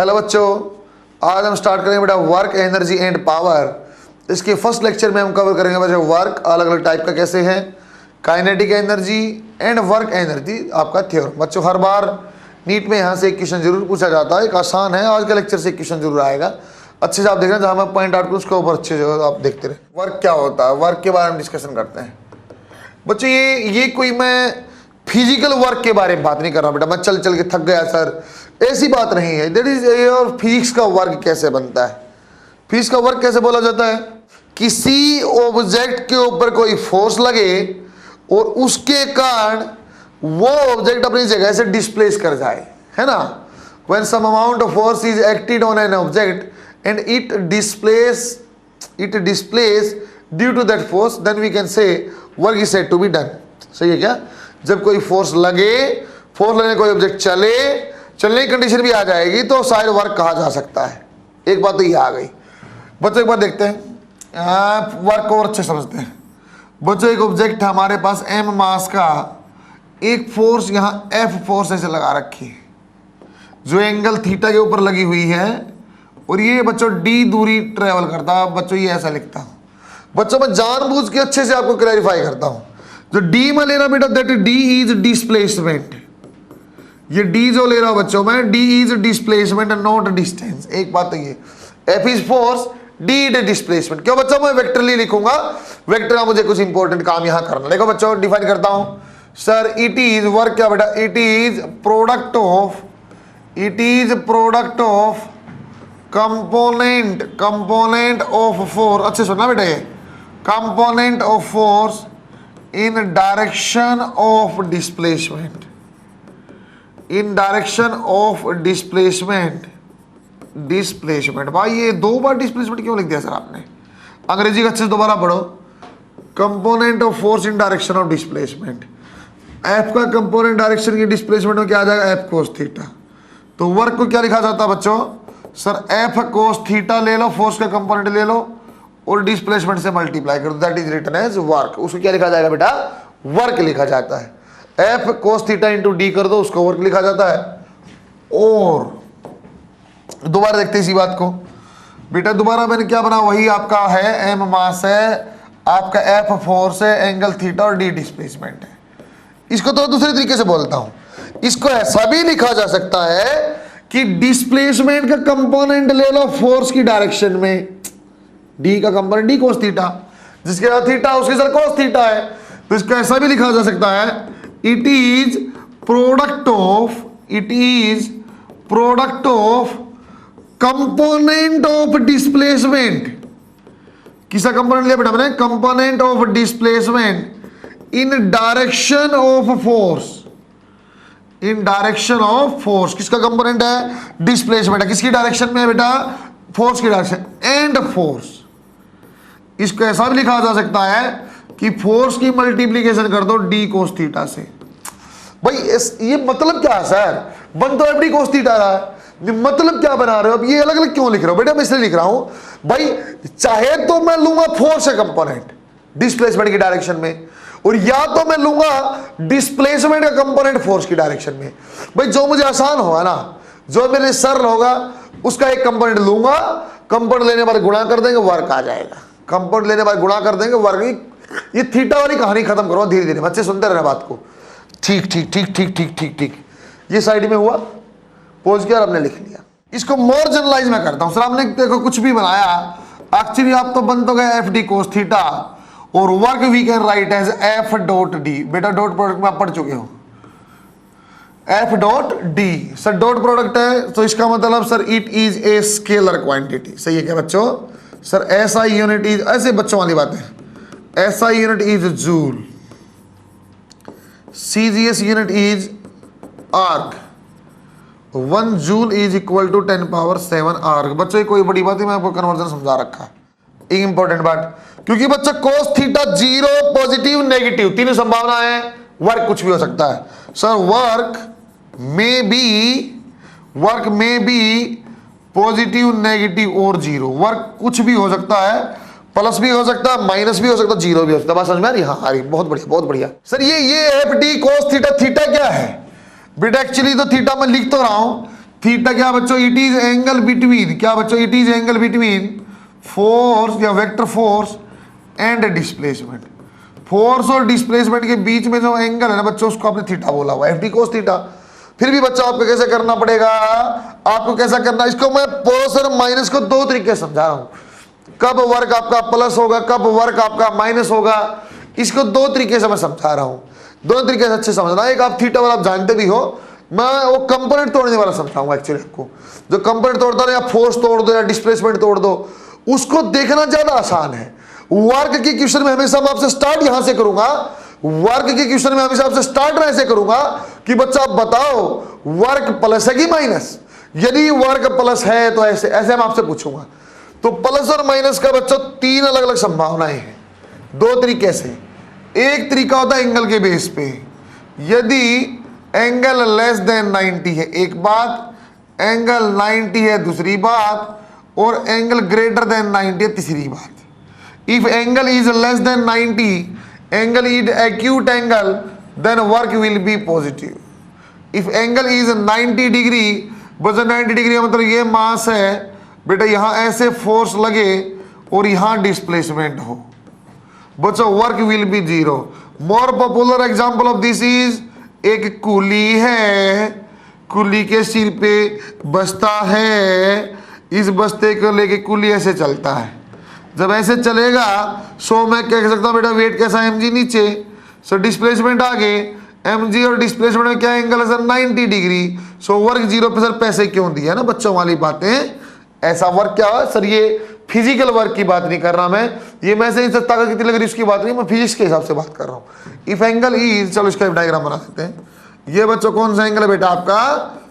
Hello बच्चों, आज हम स्टार्ट करेंगे बेटा वर्क, एनर्जी एंड पावर। इसके फर्स्ट लेक्चर में हम कवर करेंगे बच्चों वर्क अलग अलग टाइप का कैसे है, kinetic energy and work energy आपका थ्योरम। बच्चों हर बार नीट में यहाँ से एक क्वेश्चन जरूर पूछा जाता है, एक आसान है, आज का लेक्चर से एक क्वेश्चन जरूर आएगा। अच्छे से आप देख रहे हैं, जहाँ मैं पॉइंट आउट करूँ उसके ऊपर अच्छे से आप देखते रहे। वर्क क्या होता है, वर्क के बारे में डिस्कशन करते हैं बच्चों। ये कोई मैं फिजिकल वर्क के बारे में बात नहीं कर रहा बेटा, मैं चल चल के थक गया सर, ऐसी बात नहीं है। दैट इज योर फिजिक्स का वर्क कैसे बनता है। फिजिक्स का वर्क कैसे बोला जाता है, किसी ऑब्जेक्ट के ऊपर कोई फोर्स लगे और उसके कारण वो ऑब्जेक्ट अपनी जगह से डिस्प्लेस कर जाए, है ना। When some amount of force is acted on an object and it displace due to that force, then we can say work is said to be done. सही है क्या। जब कोई फोर्स लगे, फोर्स लगने कोई ऑब्जेक्ट चलने की कंडीशन भी आ जाएगी तो शायद वर्क कहा जा सकता है। एक बात तो ये आ गई बच्चों। एक बार देखते हैं वर्क को और अच्छे समझते हैं बच्चों। एक ऑब्जेक्ट है हमारे पास m मास का, एक फोर्स यहाँ F फोर्स ऐसे लगा रखी है जो एंगल थीटा के ऊपर लगी हुई है, और ये बच्चों d दूरी ट्रेवल करता है। बच्चों ये ऐसा लिखता हूँ बच्चों, मैं जानबूझ के अच्छे से आपको क्लैरिफाई करता हूँ। जो d में ले रहा बेटा, दैट d इज डिस्प्लेसमेंट। ये d जो ले रहा हूं बच्चों मैं, d is displacement not distance. एक बात तो ये f is force, d is displacement. क्यों बच्चों, मैं वेक्टरली लिखूंगा, वेक्टर का मुझे कुछ इंपॉर्टेंट काम यहां करना। देखो बच्चों डिफाइन करता हूं सर, इट इज वर्क क्या बेटा, it is product of component of force. अच्छे सुनना बेटा, ये component of force in direction of displacement, in direction of displacement. भाई ये दो बार डिस्प्लेसमेंट क्यों लिख दिया सर आपने, अंग्रेजी का अच्छे से दोबारा पढ़ो। Component of force in direction of displacement, F का कंपोनेंट डायरेक्शन की डिस्प्लेसमेंट में क्या आ जाएगा, एफ कोस थीटा। तो वर्क को क्या लिखा जाता है बच्चों सर, एफ कोस थीटा ले लो, फोर्स का कंपोनेंट ले लो और डिस्प्लेसमेंट से मल्टीप्लाई कर दो, that is written as work. उसको क्या लिखा जाएगा बेटा, वर्क लिखा जाता है। F cos theta into D कर दो, उसको वर्क लिखा जाता है। और दोबारा देखते हैं इसी बात को बेटा, दोबारा मैंने क्या बना, वही आपका है, एम मास है, आपका एफ फोर्स है, एंगल थीटा और डी डिस्प्लेसमेंट है। इसको तो दूसरे तरीके से बोलता हूं, इसको ऐसा भी लिखा जा सकता है कि डिस्प्लेसमेंट का कंपोनेंट ले लो फोर्स की डायरेक्शन में, डी का कंपोनेंट डी कोस थीटा, जिसके साथ थीटा उसके साथ कोस थीटा है। तो इसको ऐसा भी लिखा जा सकता है, it is product of component of displacement. किसका कंपोनेंट लिया बेटा मैंने, component of displacement in direction of force, in direction of force. किसका कंपोनेंट है, डिस्प्लेसमेंट है, किसकी डायरेक्शन में है बेटा, फोर्स की डायरेक्शन, एंड फोर्स। इसको ऐसा भी लिखा जा सकता है कि फोर्स की मल्टीप्लीकेशन कर दो डी कोस थीटा से। भाई ये मतलब क्या है सर, बन तो एफ डी कोस थीटा रहा है, मतलब क्या बना रहे हो। अब ये अलग अलग क्यों लिख रहे हो बेटा, मैं इसलिए लिख रहा हूं भाई, चाहे तो मैं लूंगा फोर्स का कंपोनेंट डिस्प्लेसमेंट की डायरेक्शन में, और या तो मैं लूंगा डिस्प्लेसमेंट का कंपोनेंट फोर्स की डायरेक्शन में। भाई जो मुझे आसान होगा ना, जो मेरे सरल होगा, उसका एक कंपोनेंट लूंगा, कंपोनेंट लेने पर गुणा कर देंगे, वर्क आ जाएगा। कंपोनेंट लेने पर गुणा कर देंगे, वर्क। ये थीटा वाली कहानी खत्म करो धीरे धीरे, बच्चे सुनते रहना बात को। ठीक ठीक ठीक ठीक ठीक ठीक ठीक, ये साइड में हुआ, पोज किया और हमने लिख लिया। इसको मोर जनरलाइज मैं करता हूं सर, आपने देखो कुछ भी बनाया, एक्चुअली आप तो बन तो गए एफ डी कोस थीटा, और work we can write as F dot D. बेटा डॉट प्रोडक्ट में आप पढ़ चुके हो, F dot D sir dot product है, तो इसका मतलब sir it is a scalar quantity. सही है क्या बच्चों सर, एसआई यूनिट इज, ऐसे बच्चों वाली बात है, SI unit is joule, CGS unit is erg, 1 joule is equal to 10 power 7 erg. बच्चों ये कोई बड़ी बात है, मैं आपको कन्वर्जन समझा रखा है, एक इंपॉर्टेंट बात। क्योंकि बच्चों कोस थीटा 0 पॉजिटिव नेगेटिव तीनों संभावना है, वर्क कुछ भी हो सकता है सर। वर्क में बी पॉजिटिव नेगेटिव और 0, वर्क कुछ भी हो सकता है, प्लस भी हो सकता है, माइनस भी हो सकता है, 0 भी हो सकता है। बात समझ में आ रही है, हाँ आ रही, बहुत बढ़िया बहुत बढ़िया सर। ये F D cos theta, theta क्या है बेटा, एक्चुअली तो थीटा मैं लिख तो रहा हूं थीटा क्या बच्चों, इट इज एंगल बिटवीन, क्या बच्चों, it is angle between force या vector force and displacement. Force और डिस्प्लेसमेंट के बीच में जो एंगल है ना बच्चों, उसको आपने थीटा बोला हुआ, FD cos थीटा। फिर भी बच्चों आपको कैसे करना पड़ेगा, आपको कैसा करना, इसको मैं प्लस और माइनस को दो तरीके समझा रहा हूं, कब वर्क आपका प्लस होगा, कब वर्क आपका माइनस होगा, इसको दो तरीके से मैं समझा रहा हूं। दोनों तरीके से अच्छे समझना। एक आप थीटा वाला आप जानते भी हो, मैं वो कंपोनेंट तोड़ने वाला समझाऊंगा एक्चुअली आपको। जो कंपोनेंट तोड़ता है, या फोर्स तोड़ दो या डिस्प्लेसमेंट तोड़ दो, उसको देखना ज्यादा आसान है। वर्क की क्वेश्चन में हमेशा मैं आपसे स्टार्ट यहां से करूंगा, वर्क के क्वेश्चन में हमेशा आपसे स्टार्ट मैं ऐसे करूंगा कि बच्चा आप बताओ वर्क प्लस है कि माइनस। यदि वर्क प्लस है तो ऐसे ऐसे मैं आपसे पूछूंगा। तो प्लस और माइनस का बच्चों तीन अलग अलग संभावनाएं हैं, दो तरीके से। एक तरीका होता है एंगल के बेस पे, यदि एंगल लेस देन 90 है एक बात, एंगल 90 है दूसरी बात, और एंगल ग्रेटर देन 90 है तीसरी बात। If angle is less than 90, angle is acute angle, then work will be positive. If angle is 90 degree, बस 90 डिग्री मतलब ये मास है बेटा, यहां ऐसे फोर्स लगे और यहां डिस्प्लेसमेंट हो, बच्चों work will be zero. More popular example of this is, एक कुली है, कुली के सिर पे बस्ता है, इस बस्ते को लेके कुली ऐसे चलता है। जब ऐसे चलेगा सो मैं क्या कह सकता हूं बेटा, वेट कैसा है mg नीचे, सो डिस्प्लेसमेंट आगे, mg और डिस्प्लेसमेंट में क्या एंगल है sir 90 degree, so work zero पे सर पैसे क्यों दिया ना बच्चों वाली बातें। ऐसा वर्क क्या है सर, ये फिजिकल वर्क की बात नहीं कर रहा मैं, ये मैं से ताकत कितनी लग रही उसकी बात नहीं, मैं फिजिक्स के हिसाब से बात कर रहा हूँ। इफ एंगल इज, चलो इसका डायग्राम बना देते हैं। ये बच्चों कौन सा एंगल है बेटा आपका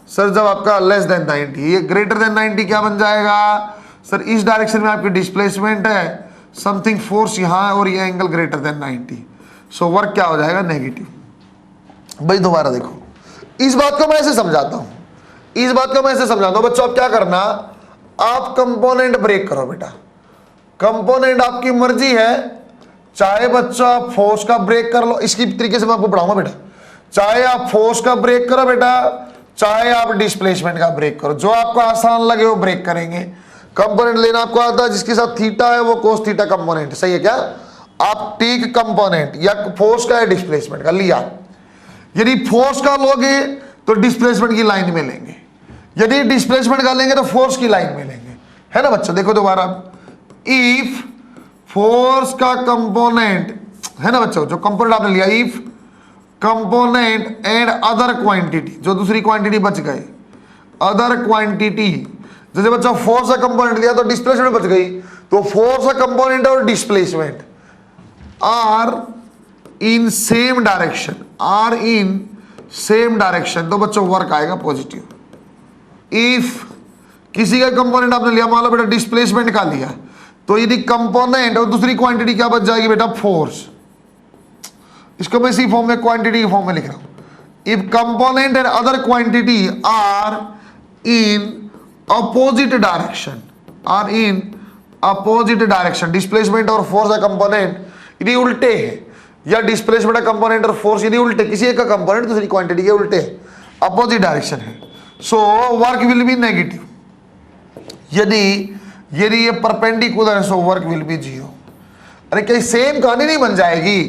सर, जब आपका लेस देन 90, ये ग्रेटर देन 90 क्या बन जाएगा सर, इस डायरेक्शन में आपकी डिस्प्लेसमेंट है, समथिंग फोर्स यहां है और ये angle greater than 90, so work क्या हो जाएगा नेगेटिव। भाई दोबारा देखो, इस बात को मैं ऐसे समझाता हूं, इस बात को मैं ऐसे समझाता हूं बच्चों। आप क्या करना, आप कंपोनेंट ब्रेक करो बेटा, कंपोनेंट आपकी मर्जी है, चाहे बच्चों आप फोर्स का ब्रेक कर लो, इसकी तरीके से मैं आपको पढ़ाऊंगा बेटा, चाहे आप फोर्स का ब्रेक करो बेटा, चाहे आप डिस्प्लेसमेंट का ब्रेक करो, जो आपको आसान लगे वो ब्रेक करेंगे। कंपोनेंट लेना आपको आता है, जिसके साथ थीटा है वो कोस थीटा कंपोनेंट, सही है क्या। आप टेक कंपोनेंट या फोर्स का या डिस्प्लेसमेंट का लिया, यदि फोर्स का लोगे तो डिस्प्लेसमेंट की लाइन में लेंगे, यदि डिस्प्लेसमेंट का लेंगे तो फोर्स की लाइन में लेंगे, है ना बच्चों। देखो दोबारा, इफ फोर्स का कंपोनेंट है ना बच्चों, जो कंपोनेंट आपने लिया, if component and other quantity, जो दूसरी क्वांटिटी बच गए, अदर क्वांटिटी, जैसे बच्चा फोर्स का कंपोनेंट लिया तो डिस्प्लेसमेंट बच गई, तो फोर्स का कंपोनेंट और displacement are in same direction, are in same direction, तो बच्चों वर्क आएगा पॉजिटिव। इफ किसी का कंपोनेंट आपने लिया, मान लो बेटा डिस्प्लेसमेंट का लिया, तो यदि कंपोनेंट और दूसरी क्वांटिटी क्या बच जाएगी बेटा, फोर्स। इसको मैं इसी फॉर्म में क्वांटिटी के फॉर्म में लिख रहा हूं, if component and other quantity are in opposite direction, are in opposite direction, displacement और फोर्स का कंपोनेंट यदि उल्टे है, या डिस्प्लेसमेंट का कंपोनेंट और फोर्स यदि उल्टे, किसी एक का कंपोनेंट दूसरी क्वांटिटी के उल्टे है, अपोजिट डायरेक्शन है, so work will B negative. यदि ये परपेंडिकुलर है so work will be zero. अरे क्या सेम कहानी नहीं बन जाएगी,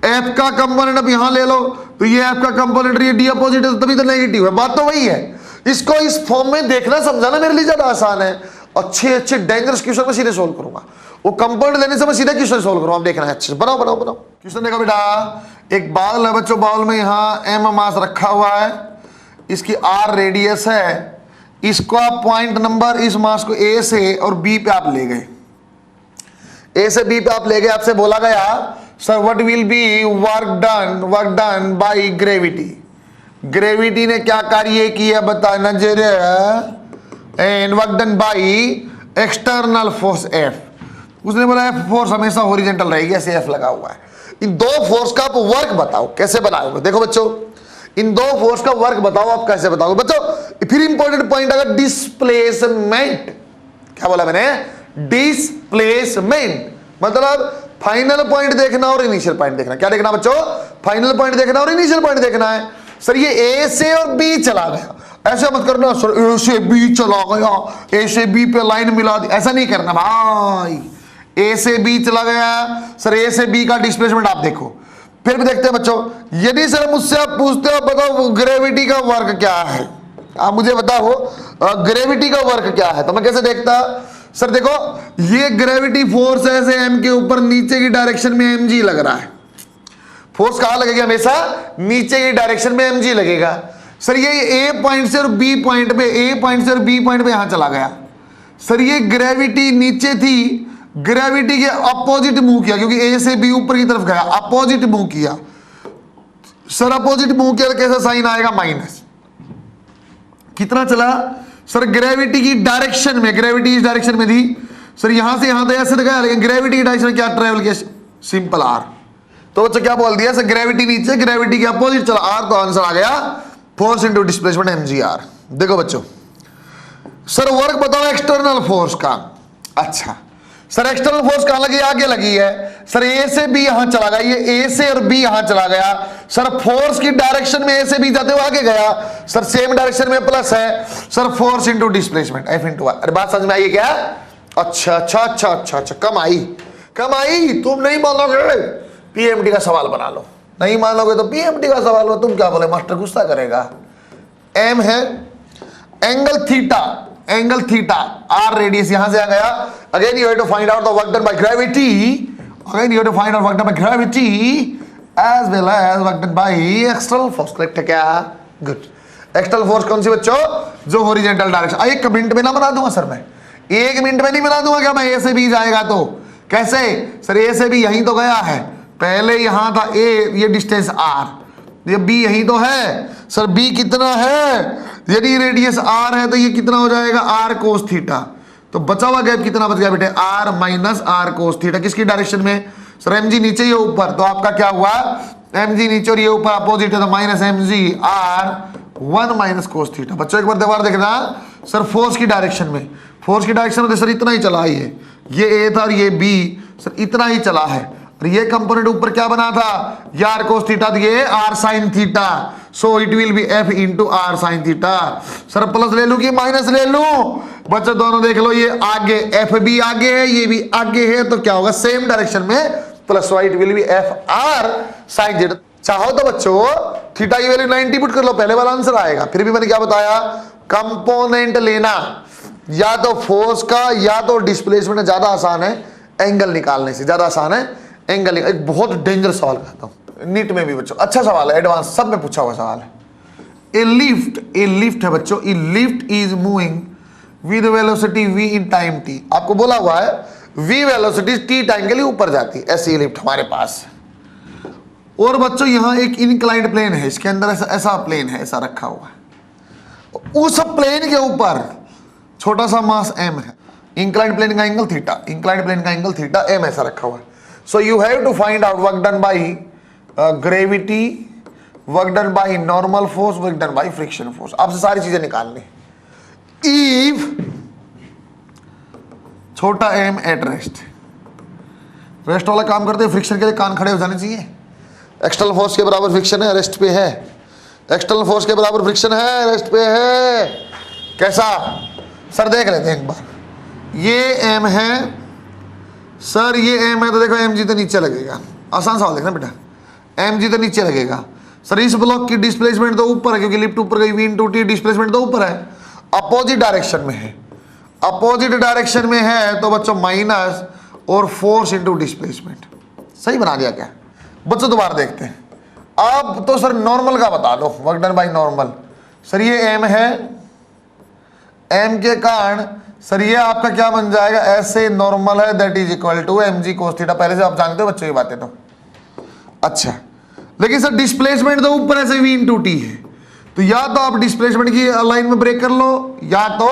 एफ का कंपोनेंट अब यहां ले लो तो ये एफ का कंपोनेंट ये डी अपोजिट है, तभी तो नेगेटिव है, बात तो वही है। इसको इस फॉर्म में देखना समझाना मेरे लिए ज्यादा आसान है। अच्छे अच्छे डेंजरस क्वेश्चन में सीधे सोल्व करूंगा, वो कंपाउंड लेने से मैं सीधा क्वेश्चन सोल्व करूंगा, आप देखना है अच्छे से। बनाओ बनाओ बनाओ क्वेश्चन। देखो बेटा, एक बाउल है बच्चों, बाउल में यहाँ एम मास रखा हुआ है, इसकी आर रेडियस है, इसको आप पॉइंट नंबर इस मास को ए से और बी पे आप ले गए, ए से बी पे आप ले गए, आपसे बोला गया sir what will be work done by gravity. Gravity ने क्या कार्य किया बता नजर, and work done by external force F. उसने बोला एफ फोर्स हमेशा हॉरिजॉन्टल रहेगी, ऐसे एफ लगा हुआ है। इन दो फोर्स का आप वर्क बताओ कैसे बनाओगे। देखो बच्चों, इन दो फोर्स का वर्क बताओ आप कैसे बताओगे बच्चों। फिर इंपॉर्टेंट पॉइंट अगर डिस्प्लेसमेंट, क्या बोला मैंने, डिस्प्लेसमेंट मतलब फाइनल पॉइंट देखना और इनिशियल पॉइंट देखना। क्या देखना बच्चों, फाइनल पॉइंट देखना और इनिशियल पॉइंट देखना है। सर ये ए से और बी चला गया, ऐसे मत करना सर ए से बी चला गया, ए से बी पे लाइन मिला दी, ऐसा नहीं करना भाई। ए से बी चला गया सर, ए से बी का डिस्प्लेसमेंट आप देखो। फिर भी देखते हैं बच्चों, यदि सर मुझसे आप पूछते हो बताओ ग्रेविटी का वर्क क्या है, आप मुझे बताओ ग्रेविटी का वर्क क्या है, तो मैं कैसे देखता सर, देखो ये ग्रेविटी फोर्स है ऐसे एम के ऊपर, नीचे की डायरेक्शन में एम जी लग रहा है। फोर्स कहां लगेगा, हमेशा नीचे की डायरेक्शन में एम जी लगेगा। सर ये ए पॉइंट से और बी पॉइंट पे, ए पॉइंट से और बी पॉइंट पे यहां चला गया। सर ये ग्रेविटी नीचे थी, ग्रेविटी के अपोजिट मूव किया, क्योंकि ए से बी ऊपर की तरफ गया, अपोजिट मूव किया। सर अपोजिट मूव किया तो कैसा साइन आएगा, माइनस। कितना चला सर, ग्रेविटी की डायरेक्शन में, ग्रेविटी इस डायरेक्शन में थी सर, यहां से यहां तो ऐसे गया, लेकिन ग्रेविटी की डायरेक्शन में क्या ट्रेवल किया, सिंपल आर। तो बच्चों क्या बोल दिया सर, ग्रेविटी नीचे, ग्रेविटी के अपोजिट चला आर, तो आंसर आ गया force into displacement M G R. देखो बच्चों सर वर्क बताओ एक्सटर्नल फोर्स का। अच्छा सर एक्सटर्नल फोर्स कहां लगी, आगे लगी है सर, ए से बी यहां चला गया, ये ए से और बी यहां चला गया। सर फोर्स की डायरेक्शन में ए से बी जाते हुए आगे गया सर, सेम डायरेक्शन में प्लस है sir, force into displacement F into R. अरे बात समझ में आई क्या? अच्छा अच्छा अच्छा अच्छा अच्छा, कम आई, कम आई। तुम नहीं मानोगे पीएमटी का सवाल बना लो, नहीं मानोगे तो पीएमटी का सवाल हो। तुम क्या बोले, मास्टर गुस्सा करेगा। एम है angle theta, angle theta, R radius यहां से आ गया। Again you have to find out the work done by gravity, again you have to find out work done by gravity as well as work done by external force. Correct है क्या? Good. External force कौन सी बच्चों, जो horizontal direction. एक minute में ना बना दूंगा सर, मैं एक मिनट में नहीं बना दूंगा क्या मैं, ए से बी जाएगा तो कैसे सर, ए से बी यहीं तो गया है, पहले यहां था ए, ये डिस्टेंस आर, ये बी यही तो है सर। बी कितना है, यदि रेडियस आर है तो ये कितना हो जाएगा, आर कोस थीटा। तो बचा हुआ गैप कितना बच गया बेटे, R minus R cos theta. किसकी डायरेक्शन में सर, एम जी नीचे ये ऊपर, तो आपका क्या हुआ, एम जी नीचे और ये ऊपर अपोजिट है, तो minus M G R 1 minus cos theta. बच्चों एक बार दोबारा देखना सर, फोर्स की डायरेक्शन में, फोर्स की डायरेक्शन में सर इतना ही चला है, ये ए था और ये बी सर इतना ही चला है, और ये कंपोनेंट ऊपर क्या बना था, ये आर कोस थीटा, ये R sine theta, so it will be F into R sine theta. Sir plus ले लूं कि माइनस ले लूं, बच्चों दोनों देख लो, ये आगे एफ भी आगे है, ये भी आगे है, तो क्या होगा, सेम डायरेक्शन में plus Y, it will be F R sine theta. चाहो तो बच्चों थीटा की वैल्यू 90 पुट कर लो, पहले वाला आंसर आएगा। फिर भी मैंने क्या बताया, कंपोनेंट लेना या तो फोर्स का या तो डिस्प्लेसमेंट, ज्यादा आसान है एंगल निकालने से, ज्यादा आसान है एंगल। एक बहुत डेंजर सवाल कहता हूं, नीट में भी बच्चों अच्छा सवाल है, एडवांस सब में पूछा हुआ सवाल है। ए लिफ्ट है बच्चों, ए lift is moving with velocity v in time t। आपको बोला हुआ है v वेलोसिटी t टाइम के लिए ऊपर जाती है, ऐसी लिफ्ट हमारे पास। और बच्चों यहां एक इनक्लाइंड प्लेन है, इसके अंदर ऐसा प्लेन है, ऐसा रखा हुआ है, उस प्लेन के ऊपर छोटा सा मास m है, इंक्लाइंड प्लेन का एंगल थीटा, इंक्लाइंड प्लेन का एंगल थीटा m ऐसा रखा हुआ है। So you have to find out work done by gravity, work done by normal force, work done by friction force. आपसे सारी चीजें निकालनी। इफ छोटा m एट रेस्ट, रेस्ट वाला काम करते हैं, फ्रिक्शन के लिए कान खड़े हो जाने चाहिए। एक्सटर्नल फोर्स के बराबर फ्रिक्शन है, रेस्ट पे है, एक्सटर्नल फोर्स के बराबर फ्रिक्शन है, रेस्ट पे है। कैसा सर, देख लेते हैं एक बार, ये m है सर, ये m है, तो देखो mg तो नीचे लगेगा, आसान सवाल देखना बेटा, mg तो नीचे लगेगा। सर इस ब्लॉक की डिस्प्लेसमेंट तो ऊपर है, क्योंकि लिफ्ट ऊपर गई, v इंटू टी, डिस्प्लेसमेंट तो ऊपर है, अपोजिट डायरेक्शन में है, अपोजिट डायरेक्शन में है, तो बच्चों माइनस और फोर्स इंटू डिस्प्लेसमेंट। सही बना दिया क्या बच्चों? दोबारा देखते हैं। अब तो सर नॉर्मल का बता दो, work done by normal. Sir ये m है, m के कारण सर ये आपका क्या बन जाएगा, ऐसे नॉर्मल है, that is equal to mg cos theta. पहले से आप जानते हो बच्चों ये बातें तो। अच्छा लेकिन सर डिस्प्लेसमेंट तो ऊपर ऐसे v इंटू टी है, तो या तो आप डिस्प्लेसमेंट की लाइन में ब्रेक कर लो, या तो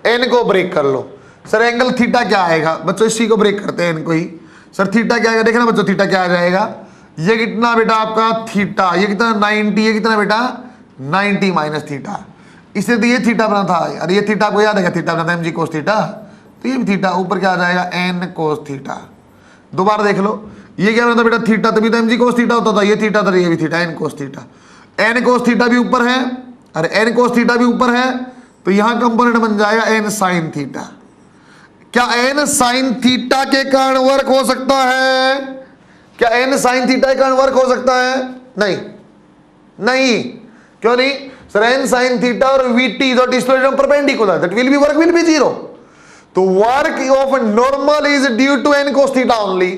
n को ब्रेक कर लो। सर एंगल थीटा क्या आएगा बच्चों, इसी को ब्रेक करते हैं n को ही। सर थीटा क्या आएगा, देखना बच्चों थीटा क्या आ जाएगा, ये कितना बेटा आपका थीटा, ये कितना 90, ये कितना बेटा 90 माइनस थीटा, इससे तो ये थीटा बना था, और ये थीटा आपको याद है, थीटा बना था mg cos थीटा, तो ये भी थीटा, ऊपर क्या आ जाएगा n cos थीटा। दोबारा देख लो, ये क्या बना था बेटा थीटा, तभी तो mg cos थीटा होता था, ये थीटा था, ये भी theta n cos theta, n cos theta भी ऊपर है अरे एन कोस थीटा भी ऊपर है तो यहां कंपोनेंट बन जाएगा एन साइन थीटा। क्या एन साइन थीटा के कारण वर्क हो सकता है? क्या एन साइन थीटा के कारण वर्क हो सकता है? नहीं, नहीं। क्यों नहीं सर? एन साइन थीटा और वीटी जो displacement perpendicular, that will be work will be zero. तो work of normal is due to N cos theta only.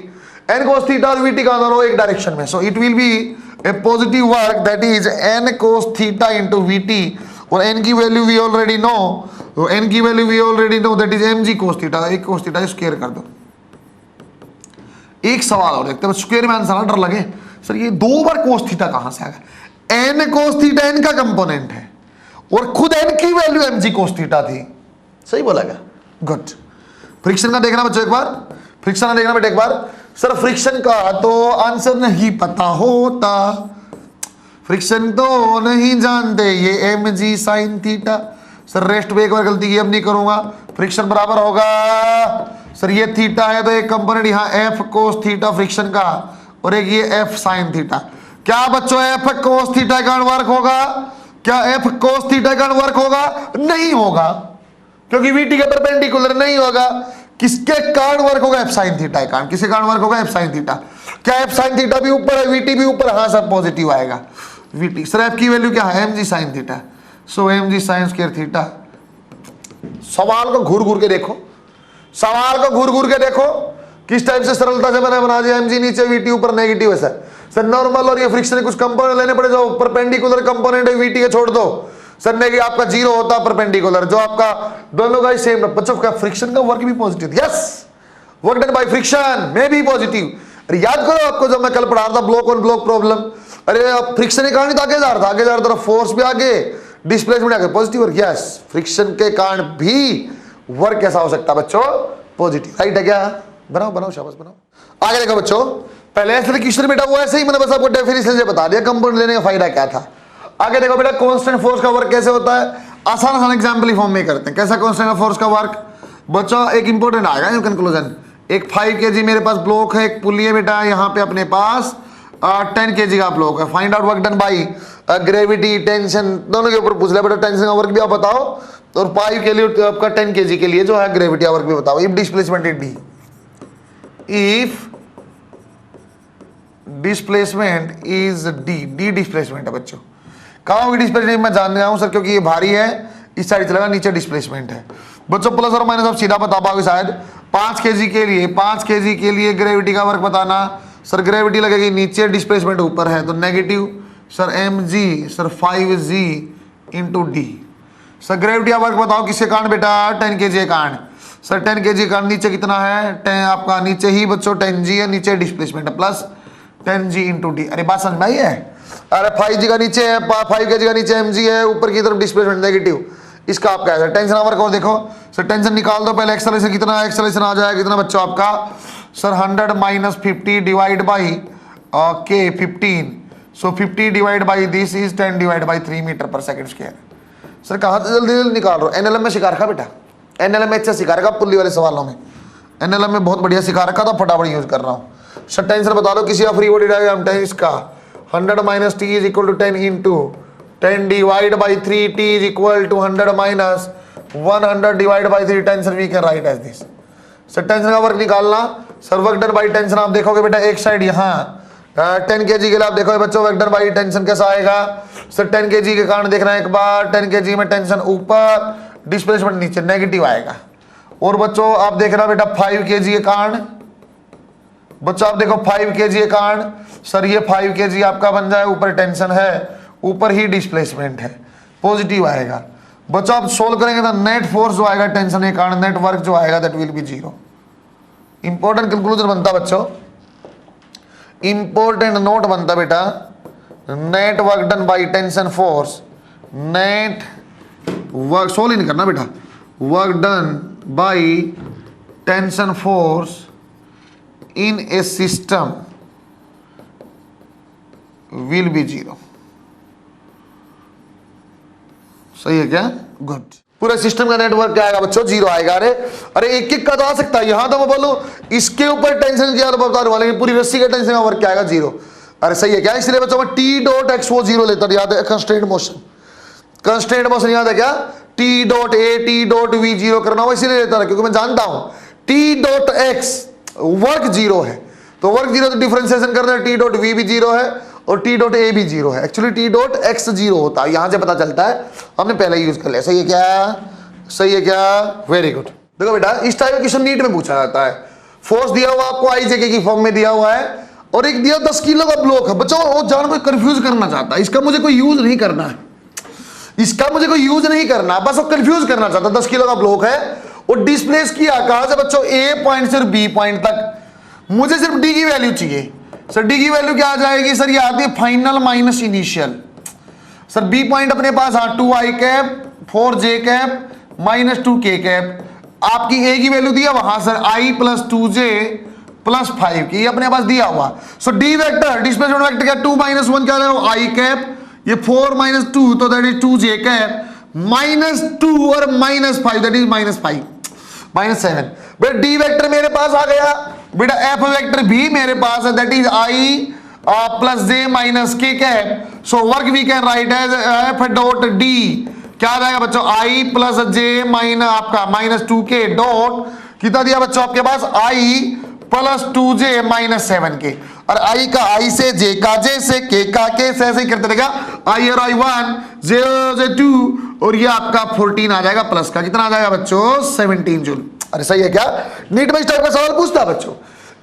N cos theta और वीटी का दोनों एक डायरेक्शन में, so it will be a positive work that is N cos theta into VT. और N की value we already know, तो N की value we already know that is M G cos theta. एक cos theta square कर दो। एक सवाल और देखते हैं, स्क्वायर में आंसर डर लगे सर ये दो बार कोस थीटा कहां से आ गया? एन कोस थीटा एन का कंपोनेंट है और खुद एन की value M G cos theta थी। सही बोला क्या? गुड। फ्रिक्शन का देखना बच्चों एक बार, फ्रिक्शन का देखना बेटा एक बार। सर फ्रिक्शन का तो आंसर नहीं पता होता, फ्रिक्शन तो नहीं जानते ये M G sine theta. Sir rest पे एक बार गलती की अब नहीं करूंगा। फ्रिक्शन बराबर होगा सर ये थीटा है तो एक कंपोनेंट यहां एफ कोस थीटा फ्रिक्शन का और एक ये एफ साइन थीटा। क्या बच्चों एफ कोस थीटा का वर्क होगा? क्या एफ कोस थीटा का वर्क होगा? नहीं होगा, क्योंकि वीटी के परपेंडिकुलर नहीं होगा। किसके कारण वर्क होगा? एफ साइन थीटा के कारण। किसके कारण वर्क होगा? F sine theta. क्या एफ साइन थीटा भी ऊपर है, वीटी भी ऊपर? हाँ सर पॉजिटिव आएगा वीटी। सर एफ की वैल्यू क्या है? M G sine theta. So M G sine square theta. सवाल को घूर घूर के देखो, सवाल को घूर घूर के देखो किस टाइप से सरलता से मैंने बना दिया। एम जी नीचे वीटी ऊपर नेगेटिव है सर नॉर्मल और ये फ्रिक्शन कुछ कंपोनेंट लेने पड़े जो परपेंडिकुलर कंपोनेंट है वीटी के छोड़ दो सर नेगेटिव आपका जीरो होता परपेंडिकुलर जो आपका दोनों का सेम। बच्चों का फ्रिक्शन का वर्क भी positive, yes work done by friction में भी पॉजिटिव। अरे याद करो आपको जब मैं कल पढ़ा रहा था ब्लॉक ऑन ब्लॉक प्रॉब्लम, अरे फ्रिक्शन के कारण ही तो आगे जा रहा था, आगे जा रहा था फोर्स भी आगे डिस्प्लेसमेंट आगे पॉजिटिव वर्क। यस फ्रिक्शन के कारण भी वर्क कैसा हो सकता है बच्चों? पॉजिटिव। राइट है क्या? बनाओ बनाओ शाबाश बनाओ। आगे देखो बच्चों, पहले ऐसे क्वेश्चन बेटा वो ऐसे ही मैंने बस आपको डेफिनेशन से बता दिया कंपाउंड लेने का फायदा क्या था। आगे देखो बेटा कांस्टेंट फोर्स का वर्क कैसे होता है, आसान आसान एग्जांपल फॉर्म में करते हैं। कैसा कांस्टेंट फोर्स का वर्क बच्चों? एक इंपॉर्टेंट आएगा कंक्लूजन। एक 5 kg मेरे पास ब्लॉक है, एक पुल्ली है बेटा यहाँ पे अपने पास 10 kg का ब्लॉक है। Find out work done by gravity tension दोनों के ऊपर पूछ लिया बेटा। टेंशन का वर्क भी आप बताओ और 5 के लिए आपका 10 kg के लिए जो है ग्रेविटी वर्क भी बताओ। If displacement is D, if displacement is D, D displacement है बच्चों। कहाँ होगी डिस्प्लेसमेंट? मैं जान गया हूं सर क्योंकि ये भारी है इस साइड चलेगा, नीचे डिस्प्लेसमेंट है बच्चों। प्लस और माइनस आप सीधा बता पाओगे शायद। 5 kg के लिए, 5 kg के लिए ग्रेविटी का वर्क बताना सर। ग्रेविटी लगेगी नीचे, डिस्प्लेसमेंट ऊपर है तो negative sir M G sir 5g into D. Sir gravity का वर्क बताओ किसके कारण बेटा? 10 kg के कारण। सर 10 kg कारण नीचे कितना है? 10 आपका नीचे ही बच्चों 10g है, नीचे डिस्प्लेसमेंट है प्लस 10g इंटू डी। अरे बात समझ में आई है? अरे 5g का नीचे है, 5 kg का नीचे mg है, ऊपर की तरफ डिस्प्लेसमेंट नेगेटिव। इसका आपका है टेंशन वर्क और देखो सर टेंशन निकाल दो पहले। एक्सेलरेशन कितना है? एक्सेलरेशन आ जाएगा कितना बच्चों आपका सर 100 माइनस 50 डिवाइड बाई के 15। So 50 divide by this is 10 divide by 3 metre per second square. Sir कहाँ से जल्दी जल्दी निकाल रहे हो? एनएलएम में सिखा रखा बेटा, एनएलएम में अच्छा सिखा रखा पुल्ली वाले सवालों में, एनएलएम में बहुत बढ़िया सिखा रखा था, फटाफट यूज कर रहा हूँ। सर टेंशन बता दो किसी का फ्री बॉडी डायग्राम टेंस का 100 minus T is equal to 10 into 10 divide by 3 T is equal to 100 minus 100 divide by 3 tension we can write as this. Sir tension का वर्क निकालना sir work done by tension आप देखोगे बेटा एक side यहाँ 10 kg के लिए आप देखोगे बच्चों वर्क डन बाई टेंशन कैसा आएगा? सर 10 kg के कारण देखना एक बार 10 kg में टेंशन ऊपर डिस्प्लेसमेंट नीचे नेगेटिव आएगा। और बच्चों आप देखना बेटा 5 kg के कारण, बच्चों आप देखो 5 kg के कारण सर ये 5 kg आपका बन जाए, ऊपर टेंशन है ऊपर ही डिस्प्लेसमेंट है पॉजिटिव आएगा। बच्चों आप सोल्व करेंगे तो नेट फोर्स जो आएगा टेंशन के कारण नेट वर्क जो आएगा that will be zero. Important conclusion बनता बच्चों, इंपॉर्टेंट नोट बनता बेटा, net work done by tension force, net work solve ही नहीं करना बेटा, work done by tension force in a system will be zero. सही है क्या? गुड। पूरे सिस्टम का नेटवर्क क्या आएगा बच्चों? जीरो आएगा। अरे अरे एक एक का तो आ सकता है, यहां तो मैं बोलूं इसके ऊपर टेंशन क्या बता रहा हूं, लेकिन पूरी रस्सी का टेंशन का वर्क क्या आएगा? जीरो। अरे सही है क्या? इसलिए बच्चों मैं टी डॉट एक्स वो जीरो लेता, याद है कंस्ट्रेंट मोशन। कंस्ट्रेंट मोशन याद है क्या, T dot A T dot we zero करना हो, इसीलिए लेता था क्योंकि मैं जानता हूं T dot x work zero है, तो वर्क जीरो तो डिफरेंशिएशन करना है, टी डॉट वी भी जीरो है और टी डॉट ए भी जीरो है। Actually T dot x zero होता है, यहां से पता चलता है, हमने पहले यूज कर लिया। सही है क्या, सही है क्या, वेरी गुड। देखो बेटा इस टाइप का क्वेश्चन नीट में पूछा जाता है। फोर्स दिया हुआ आपको आई जे के की फॉर्म में दिया हुआ है और एक दिया 10 किलो का ब्लॉक है। बच्चों वो जानबूझ कंफ्यूज करना चाहता है, इसका मुझे कोई यूज नहीं करना है, इसका मुझे कोई यूज नहीं करना, बस वो कंफ्यूज करना चाहता है। 10 किलो का ब्लॉक है और डिस्प्लेस किया कहां से बच्चों, ए पॉइंट से बी पॉइंट तक। मुझे सिर्फ डी की वैल्यू चाहिए। सर डी की वैल्यू क्या आ जाएगी, सर ये आती है final minus initial. Sir B point अपने पास 2 I cap 4 J cap minus 2 K cap. आपकी ए की वैल्यू दिया वहां sir I plus 2j plus 5 की, अपने पास दिया हुआ। सो डी वेक्टर डिस्प्लेसमेंट वेक्टर क्या 2 माइनस 1 क्या जाएगा आई कैप, ये 4 माइनस 2 तो that is 2j cap minus 2 और minus 5 that is minus 5 minus 7। बेटा डी वेक्टर मेरे पास आ गया, बेटा एफ वेक्टर भी मेरे पास है that is I plus J minus K cap. So work we can write as F dot D क्या आ जाएगा बच्चों, आई प्लस जे माइनस आपका माइनस 2k डॉट कितना दिया बच्चों आपके पास, आई प्लस 2j माइनस 7k। और आई का आई से, जे का जे से, के का के से, ऐसे ही करते रहेगा। आई और आई 1 जे 2 और ये आपका 14 आ जाएगा प्लस का, कितना आ जाएगा बच्चों 17 जूल। अरे सही है क्या, नीट में इस टाइप का सवाल पूछता है बच्चों,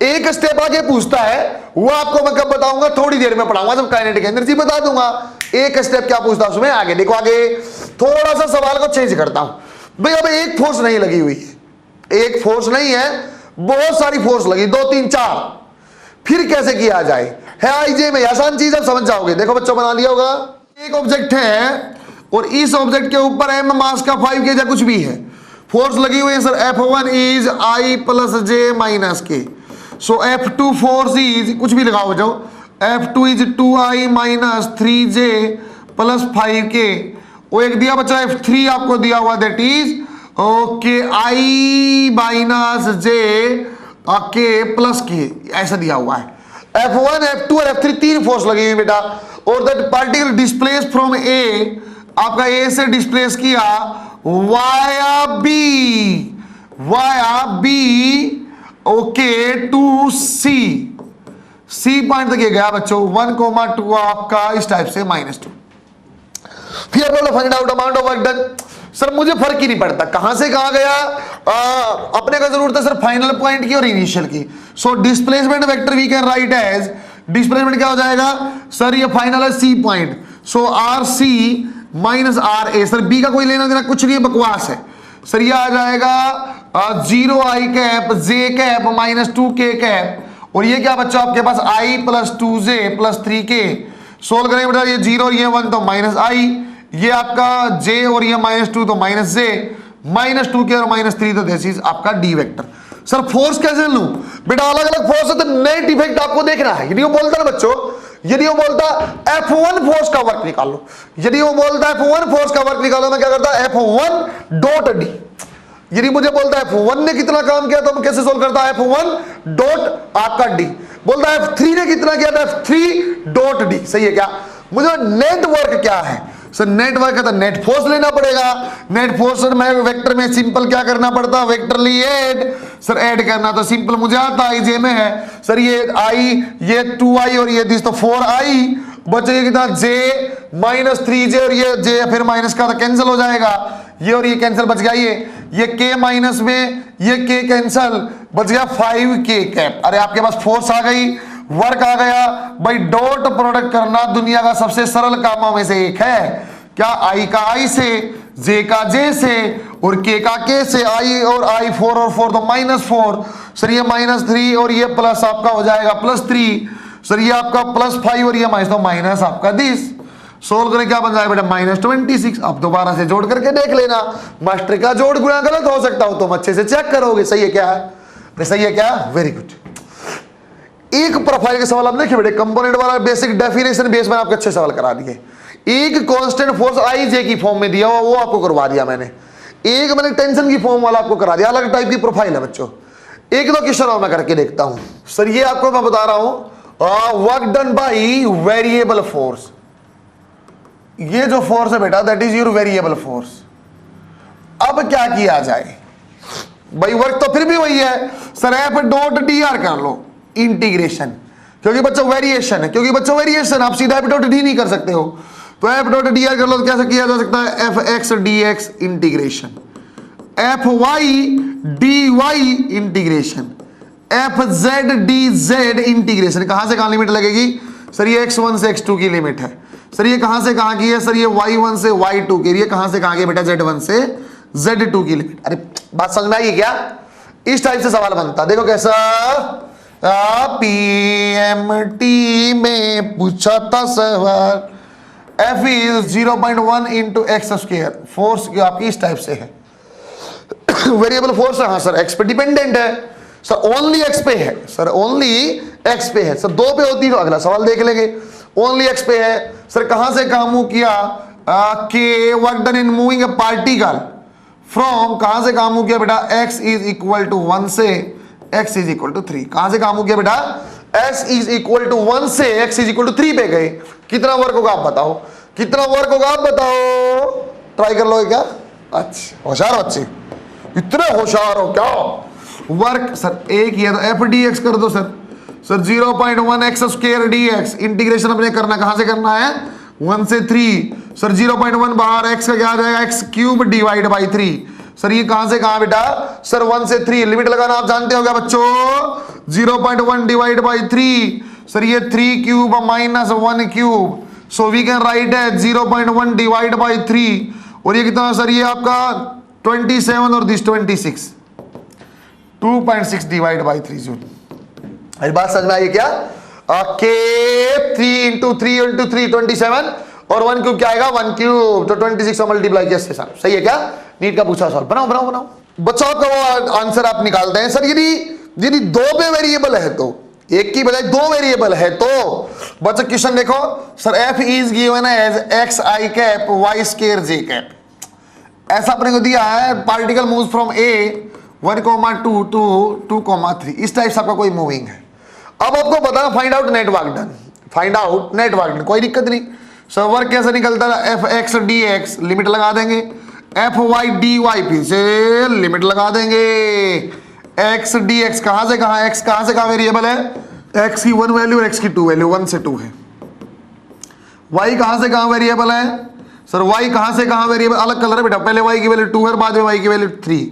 एक स्टेप आगे पूछता है, वो आपको मैं कब बताऊंगा, थोड़ी देर में पढ़ाऊंगा जब काइनेटिक एनर्जी बता दूंगा। एक स्टेप क्या पूछता है उसमें, आगे देखो। आगे थोड़ा सा सवाल को चेंज करता हूं भाई। अब एक फोर्स नहीं लगी हुई है, एक फोर्स नहीं है, बहुत सारी फोर्स लगी, 2 3 4, फिर कैसे किया जाए, है आई जे में आसान चीज आप समझ जाओगे। देखो बच्चों बना लिया होगा, एक ऑब्जेक्ट है और इस ऑब्जेक्ट के ऊपर एम मास का 5 kg कुछ भी है, फोर्स लगी हुई है sir F1 is I plus J minus के। सो F2 फोर्स इज कुछ भी लगाओ जाओ, F2 is 2i minus 3j plus 5k। वो एक दिया बच्चा F3 आपको दिया हुआ that is okay i minus j के प्लस के, ऐसा दिया हुआ है। F1 F2 और F3 3 फोर्स लगी हुई बेटा, और that particle displace from A, आपका A से डिस्प्लेस किया via B okay to C point तक ये गया बच्चों 1,2 आपका इस टाइप से -2। फिर find out amount of work done. Sir मुझे फर्क ही नहीं पड़ता कहां से कहां गया, अपने का जरूरत है सर फाइनल पॉइंट की और इनिशियल की। So displacement vector we can write as, displacement क्या हो जाएगा सर, ये फाइनल है C point, so R C minus R A. Sir B का कोई लेना देना कुछ नहीं, बकवास है सर। ये आ जाएगा 0 आई cap J cap minus 2k cap, और ये क्या बच्चा आपके पास i plus 2j plus 3k। Solve करेंगे बेटा, ये 0 और ये 1 तो माइनस i, ये आपका j और ये -2 तो माइनस j, -2k और -3 तो दिस इज आपका डी वेक्टर। सर फोर्स कैसे लूं बेटा, अलग अलग फोर्स है तो नेट इफेक्ट आपको देखना है। यदि वो बोलता ना बच्चों, यदि वो बोलता F1 फोर्स का वर्क निकालो, यदि वो बोलता F1 फोर्स का वर्क निकालो, मैं क्या करता F1 डॉट डी। यदि मुझे बोलता है F1 ने कितना काम किया तो मैं कैसे सोल्व करता है F1 डॉट आपका डी। बोलता है F3 ने कितना किया था F3 डॉट डी। सही है क्या, मुझे नेटवर्क क्या है सर, नेटवर्क है तो नेट फोर्स लेना पड़ेगा। नेट फोर्स सर मैं वेक्टर में सिंपल क्या करना पड़ता, वेक्टरली ऐड सर, ऐड करना तो सिंपल मुझे आता है, जे में है सर ये आई, ये 2i और ये दिस तो 4i, बचेगा कितना j माइनस 3j और ये j फिर माइनस का तो कैंसिल हो जाएगा, ये और ये कैंसिल बच गया, ये k माइनस में ये k कैंसिल बच गया 5k कैप। अरे आपके पास फोर्स आ गई, वर्क आ गया भाई। डॉट प्रोडक्ट करना दुनिया का सबसे सरल कामों में से एक है। क्या i का i से, j का j से और k का k से, i और i 4 और 4 तो -4 सर, ये -3 और ये प्लस आपका हो जाएगा +3 सर, ये आपका +5 और ये माइनस तो माइनस आपका दिस। सोल्व करें क्या बन जाएगा बेटा -26। अब दोबारा से जोड़ करके देख लेना, मास्टर का जोड़ गुणा गलत हो सकता हो तुम अच्छे से चेक करोगे। सही है क्या, सही है क्या, वेरी गुड। एक प्रोफाइल के सवाल आप देखिए बेटे, कंपोनेंट वाला बेसिक डेफिनेशन बेस में आपके अच्छे सवाल करा दिए। एक कांस्टेंट फोर्स आई जे की फॉर्म में दिया हुआ वो आपको करवा दिया मैंने, एक मैंने टेंशन की फॉर्म वाला आपको करा दिया, अलग टाइप की प्रोफाइल है बच्चों। एक दो क्वेश्चन और मैं करके देखता हूं सर। ये आपको मैं बता रहा हूं work done by variable force, ये जो फोर्स है बेटा that is your variable force. अब क्या किया जाए भाई, वर्क तो फिर भी वही है sir, F dot D R कर लो इंटीग्रेशन, क्योंकि बच्चों वेरिएशन है, क्योंकि बच्चों वेरिएशन आप सीधा एफ डॉट डी नहीं कर सकते हो, तो एफ डॉट डी आर कर लो। तो कैसे किया जा सकता है, F X D X integration, F Y D Y integration, F Z D Z integration. कहां से कहां लिमिट लगेगी सर, ये x1 से x2 की लिमिट है सर, ये कहां से कहां की है सर, ये y1 से y2 की, ये कहां से कहां की बेटा z1 से z2 की लिमिट। अरे बात समझ में आई क्या, इस टाइप से सवाल बनता, देखो कैसा, पीएमटी में पूछा था सवाल, f is 0.1 into x square, force आपकी इस टाइप से है, वेरिएबल फोर्स है, हाँ सर x पे डिपेंडेंट है सर, ओनली x पे है सर, ओनली x पे है सर, 2 पे होती तो अगला सवाल देख लेंगे, ओनली x पे है सर। कहां से कहां मूव किया, के work done in moving a particle from, कहां से कहां मूव किया बेटा, x इज इक्वल टू 1 से x इज इक्वल टू 3, कहां से कहां मूव किया बेटा, s इज इक्वल टू 1 से x इज इक्वल टू 3 पे गए। कितना वर्क होगा आप बताओ, कितना वर्क होगा आप बताओ, ट्राई कर लोगे क्या, अच्छा होशियार बच्चे, इतने होशियार हो क्या, वर्क सर एक ही है तो एफ डी एक्स कर दो sir, sir 0.1 x square D X, integration अपने करना, कहां से करना है 1 से 3 सर, 0.1 बाहर, एक्स का क्या आ जाएगा x cube divide by 3 sir, ये कहां से कहां बेटा सर 1 से 3, लिमिट लगाना आप जानते हो क्या बच्चों, 0.1 डिवाइड बाई 3 सर, ये 3 cube minus 1 cube, so we can write है 0.1 डिवाइड बाई 3, और ये कितना सर, ये आपका 27 और दिस 26, 2.6 डिवाइड बाई 3 जूल। अरे बात समझ में आई क्या, के 3 इंटू 3 इंटू 3 27 और 1 क्यूब क्या आएगा 1 क्यूब, तो 26 का मल्टीप्लाई किया, सही है क्या, नीट का पूछा सवाल, बनाओ बनाओ बनाओ बच्चों का वो आंसर आप निकालते हैं सर। यदि 2 पे वेरिएबल है तो, एक की बजाय 2 वेरिएबल है तो बच्चों क्वेश्चन देखो sir, F is given as X I cap Y square J cap, ऐसा अपने को दिया है, particle move from A 1,2 to 2,3, इस टाइप से आपका कोई मूविंग है। अब आपको बताना find out net work done, find out net work done, कोई दिक्कत नहीं सर, वर्क कैसे निकलता है, F X D x limit लगा देंगे, एफ वाई डी वाई फिर से लिमिट लगा देंगे, एक्स डी एक्स कहां से कहां, एक्स कहां से कहां वेरिएबल है, एक्स की 1 वैल्यू और एक्स की 2 वैल्यू, 1 से 2 है, वाई कहां से कहां वेरिएबल है सर, वाई कहां से कहां वेरिएबल, अलग कलर है बेटा, पहले वाई की वैल्यू 2 है, बाद में वाई की वैल्यू 3,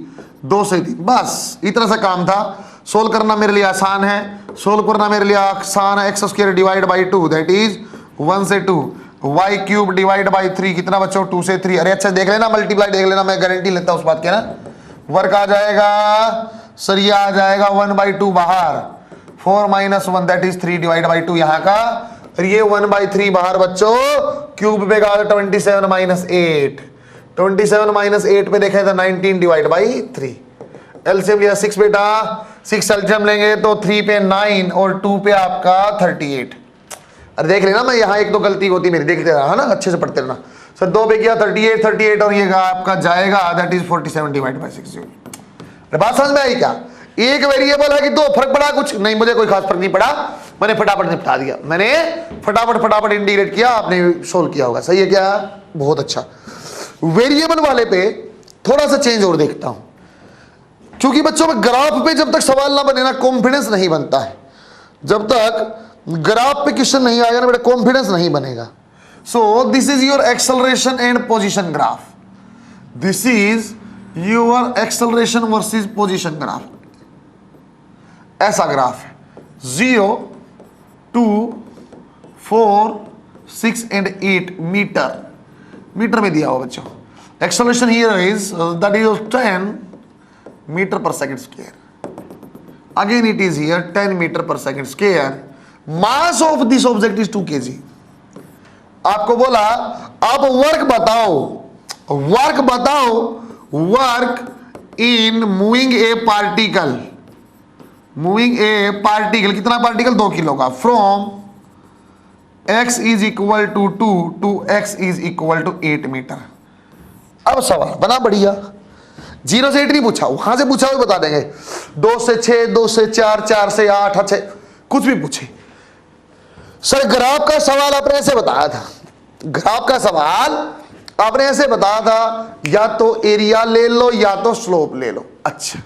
2 से 3, बस इतना सा काम था, सोल्व करना मेरे लिए आसान है, सोल्व करना मेरे लिए आसान है, x square divide by 2 that is 1 से 2, वाई क्यूब डिवाइड बाई 3 कितना बच्चों 2 से 3, अरे अच्छा देख लेना मल्टीप्लाई देख लेना, मैं गारंटी लेता हूं उस बात के ना, वर्क आ जाएगा सर, ये आ जाएगा 1/2 बाहर, 4 - 1 दैट इज 3 डिवाइड बाई 2 यहाँ का, और ये 1/3 बाहर बच्चों, क्यूब पे का 27 - 8, 27 - 8 पे देखा था 19 डिवाइड बाई 3, एलसीएम लिया 6 बेटा, 6 एलसीएम लेंगे तो 3 पे 9 और 2 पे आपका 38, अरे देख लेना, मैं यहाँ एक तो गलती होती मेरी, देखते रहना है ना, अच्छे से पढ़ते रहना सर, 2 पे किया 38 और ये आपका जाएगा that is 47 divide by 6 joule. बात समझ में आई क्या, एक वेरिएबल है कि 2, फर्क पड़ा कुछ नहीं, मुझे कोई खास फर्क नहीं पड़ा, मैंने फटाफट निपटा दिया, मैंने फटाफट इंटीग्रेट किया, आपने सोल्व किया होगा, सही है क्या, बहुत अच्छा। वेरिएबल वाले पे थोड़ा सा चेंज और देखता हूं, क्योंकि बच्चों में ग्राफ पे जब तक सवाल ना बने ना कॉन्फिडेंस नहीं बनता है, जब तक ग्राफ पे क्वेश्चन नहीं आएगा ना बेटा कॉन्फिडेंस नहीं बनेगा। So this is your acceleration and position graph, this is your acceleration versus position graph, ऐसा ग्राफ है 0, 2, 4, 6 एंड 8 मीटर में दिया हुआ बच्चों, acceleration here is that is 10 metre per second square, again it is here 10 metre per second square, mass of this object is 2 kg। आपको बोला आप work बताओ, work in moving a particle, कितना particle 2 kilo का, from x is equal to 2 to x is equal to 8 metre. अब सवाल बना बढ़िया, 0 से 8 नहीं पूछा, वहां से पूछा हुआ बता देंगे, 2 से 6, 2 से 4, 4 से 8, 6 कुछ भी पूछे सर, ग्राफ का सवाल आपने ऐसे बताया था, ग्राफ का सवाल आपने ऐसे बताया था, या तो एरिया ले लो या तो स्लोप ले लो। अच्छा,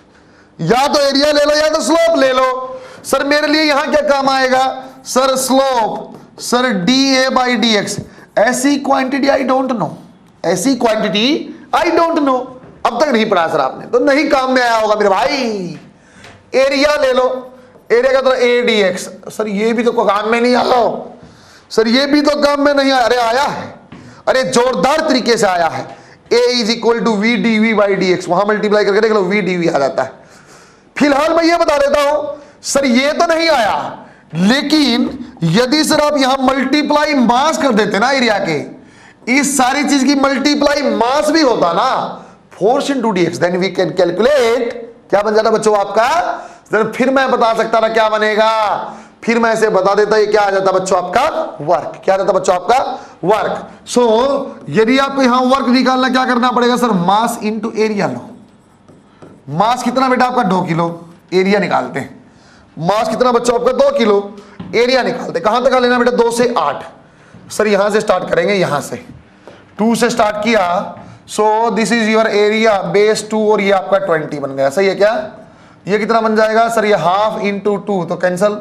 या तो एरिया ले लो या तो स्लोप ले लो। सर मेरे लिए यहां क्या काम आएगा? Sir slope, sir D A by D x. ऐसी क्वांटिटी आई डोंट नो, ऐसी क्वांटिटी आई डोंट नो। अब तक नहीं पढ़ा सर आपने, तो नहीं काम में आया होगा मेरे भाई। एरिया ले लो, एरिया का तो ए डी एक्स। सर ये भी तो काम में नहीं आया, सर ये भी तो काम में नहीं आया। अरे आया है, अरे जोरदार तरीके से आया है। A is equal to V D V by D X, वहां मल्टीप्लाई करके देख लो, वी डी वी आ जाता है। फिलहाल मैं ये बता देता हूं, सर ये तो नहीं आया, लेकिन यदि सर आप यहां मल्टीप्लाई मास कर देते ना एरिया के, इस सारी चीज की मल्टीप्लाई मास भी होता ना, force into D X, then we can calculate क्या बन जाता बच्चों आपका। फिर मैं बता सकता था क्या बनेगा, फिर मैं ऐसे बता देता, ये क्या आ जाता बच्चों आपका वर्क। क्या आ जाता बच्चों आपका वर्क। सो यदि आपको यहां वर्क निकालना, क्या करना पड़ेगा sir? Mass into area low. मास कितना बेटा आपका 2 किलो, एरिया निकालते हैं। मास कितना बच्चों आपका 2 किलो, एरिया निकालते। कहां तक लेना बेटा? 2 से 8। सर यहां से स्टार्ट करेंगे, यहां से 2 से स्टार्ट किया। So this is your area base 2 और ये आपका 20 बन गया। सही है क्या? ये कितना बन जाएगा सर? ये हाफ इंटू 2 तो कैंसल,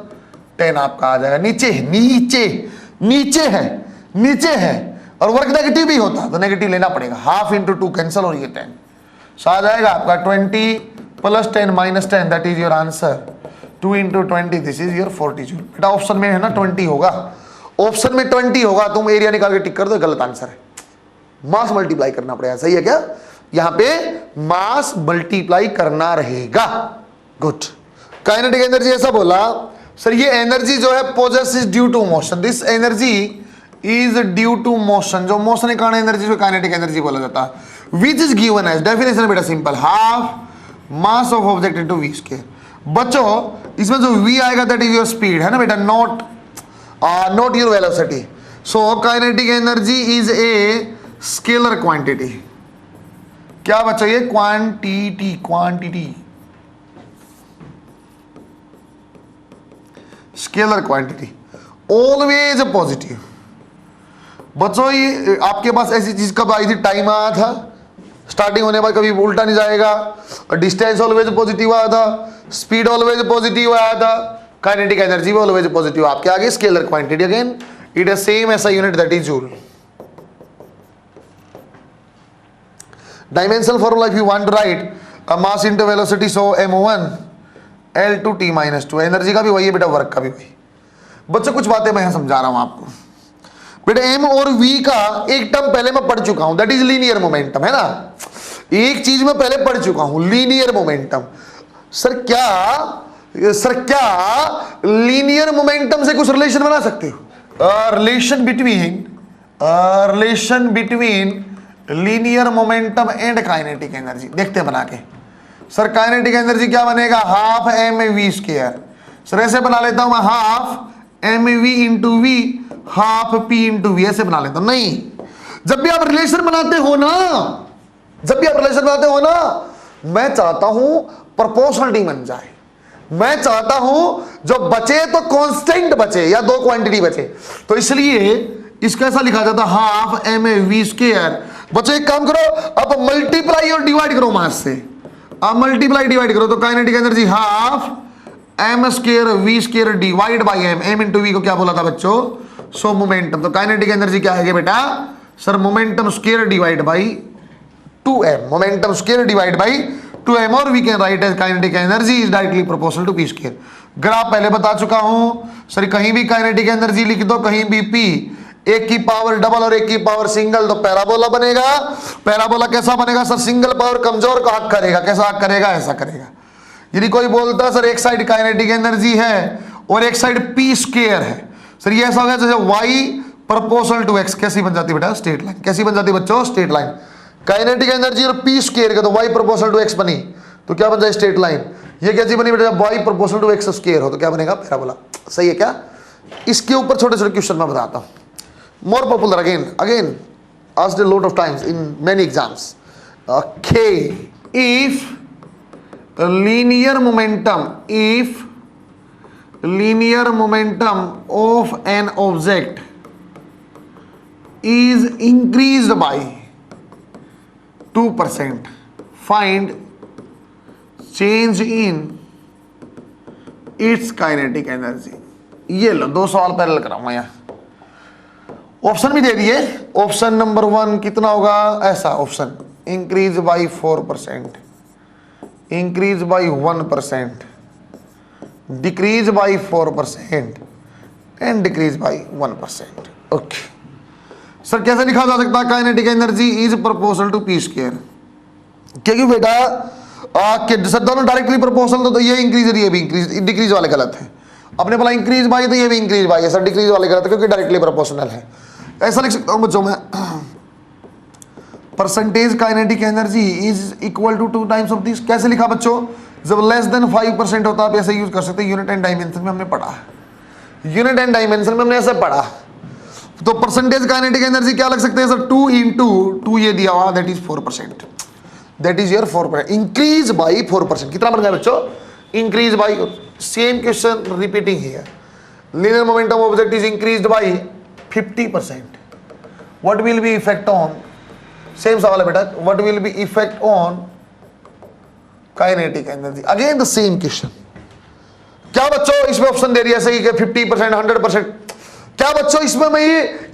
10 आपका आ जाएगा। नीचे नीचे नीचे है, नीचे है, और वर्क नेगेटिव भी होता तो नेगेटिव लेना पड़ेगा। हाफ इंटू 2 कैंसल और ये 10, सो आ जाएगा आपका 20 plus 10 minus 10, that is your answer. 2 into 20 this is your 40 joule. बेटा ऑप्शन में है ना 20 होगा, ऑप्शन में 20 होगा। तुम एरिया निकाल के टिक कर दो, गलत आंसर है। मास मल्टीप्लाई करना पड़ेगा। सही है क्या? यहां पे मास मल्टीप्लाई करना रहेगा। गुड। काइनेटिक एनर्जी ऐसा बोला सर, ये एनर्जी जो है possess is due to motion, this energy is due to motion. जो मोशन के कारण एनर्जी को काइनेटिक एनर्जी बोला जाता है। Which is given as, definition बेटा simple, half mass of object into V square. बच्चों इसमें जो v आएगा दैट इज योर स्पीड, है ना बेटा, not your velocity. So kinetic energy is a scalar quantity. क्या बच्चों? ये quantity, quantity, scalar quantity, always positive. बच्चों ये आपके पास ऐसी चीज कब आई थी? टाइम आया था, स्टार्टिंग होने पर कभी उल्टा नहीं जाएगा। डिस्टेंस ऑलवेज पॉजिटिव आया था, स्पीड ऑलवेज पॉजिटिव आया था, काइनेटिक एनर्जी भी ऑलवेज पॉजिटिव। आपके आगे scalar quantity, again it is same S I unit that is joule. Dimensional formula if you want to write mass into velocity, so m1 L2 T - 2। Energy का भी वही है बेटा, work का भी वही। बच्चों कुछ बातें मैं यहां समझा रहा हूं आपको बेटा। m और v का एक टर्म पहले मैं पढ़ चुका हूं, दैट इज लीनियर मोमेंटम, है ना। एक चीज मैं पहले पढ़ चुका हूं, लीनियर मोमेंटम। सर क्या लीनियर मोमेंटम से कुछ रिलेशन बना सकते हो? Relation between linear momentum and kinetic energy देखते हैं बना के। सर काइनेटिक एनर्जी क्या बनेगा? Half M V square. Sir ऐसे बना लेता हूं मैं, half M V into V, half P into V, ऐसे बना लेता हूं। नहीं, जब भी आप रिलेशन बनाते हो ना, मैं चाहता हूं प्रोपोर्शनलिटी बन जाए। मैं चाहता हूं जो बचे तो कांस्टेंट बचे या दो क्वांटिटी बचे, तो इसलिए इसको ऐसा लिखा जाता है हाफ एम वी स्क्वायर। बच्चों एक काम करो, अब मल्टीप्लाई और डिवाइड करो मास से। अब मल्टीप्लाई डिवाइड करो तो kinetic energy half M square V square divide by M. M into V को क्या बोला था बच्चों? So momentum. तो काइनेटिक एनर्जी क्या है बेटा? Sir momentum square divide by 2m, momentum square divide by 2m, और we can write as kinetic energy is directly proportional to P square. Graph पहले बता चुका हूं सर, कहीं भी काइनेटिक एनर्जी लिख दो, कहीं भी p, एक की पावर डबल और एक की पावर सिंगल, तो पैराबोला बनेगा। पैराबोला कैसा बनेगा सर? सिंगल पावर कमजोर का हक करेगा। कैसा हक करेगा? ऐसा करेगा। यदि कोई बोलता है सर एक साइड काइनेटिक एनर्जी है और एक साइड पी स्क्वायर है, सर ये ऐसा हो गया जैसे y प्रोपोर्शनल टू x। कैसी बन जाती बेटा? Straight line. कैसी बन जाती बच्चों? Straight line. काइनेटिक एनर्जी और पी स्क्वायर का तो y प्रोपोर्शनल टू x बनी, तो क्या बन जाए? Straight line. ये कैसी बनी बेटा? जब y proportional to x square हो तो क्या बनेगा? पैराबोला। सही है क्या? इसके ऊपर छोटे छोटे क्वेश्चन मैं बताता हूं, more popular again asked a lot of times in many exams. Okay, if linear momentum of an object is increased by 2%, find change in its kinetic energy। ये लो 2 सवाल पैरेलल कराऊंगा यहाँ, ऑप्शन भी दे दिए। ऑप्शन नंबर 1 कितना होगा, ऐसा option increase by 4%, increase by 1%, decrease by 4% and decrease by 1%। Okay sir, कैसे लिखा जा सकता है kinetic energy is proportional to P square? क्योंकि बेटा सर दोनों डायरेक्टली प्रोपोर्शनल, तो ये इंक्रीज ये भी इंक्रीज, डिक्रीज वाले गलत है। अपने बोला इंक्रीज बाई तो ये भी इंक्रीज बाई है सर, डिक्रीज वाले गलत है क्योंकि डायरेक्टली प्रोपोर्शनल है। ऐसा लिख सकता हूं बच्चों में, percentage kinetic energy is equal to 2 times of this. कैसे लिखा बच्चों, जब लेस देन 5% होता है आप ऐसे यूज कर सकते हैं। यूनिट एंड डायमेंशन में हमने पढ़ा, यूनिट एंड डायमेंशन में हमने ऐसे पढ़ा। तो परसेंटेज काइनेटिक एनर्जी क्या लग सकते हैं सर, 2 इंटू 2 ये दिया हुआ, that is 4%, that is your 4%, increase by 4%। कितना बन गया बच्चों, increase by, same question repeating here, linear momentum of object is increased by 50%, what will be effect on, same सवाल है बेटा, what will be effect on kinetic energy, again the same question. क्या बच्चों इसमें ऑप्शन दे दिया सही कि 50%, 100%, क्या बच्चों इसमें मैं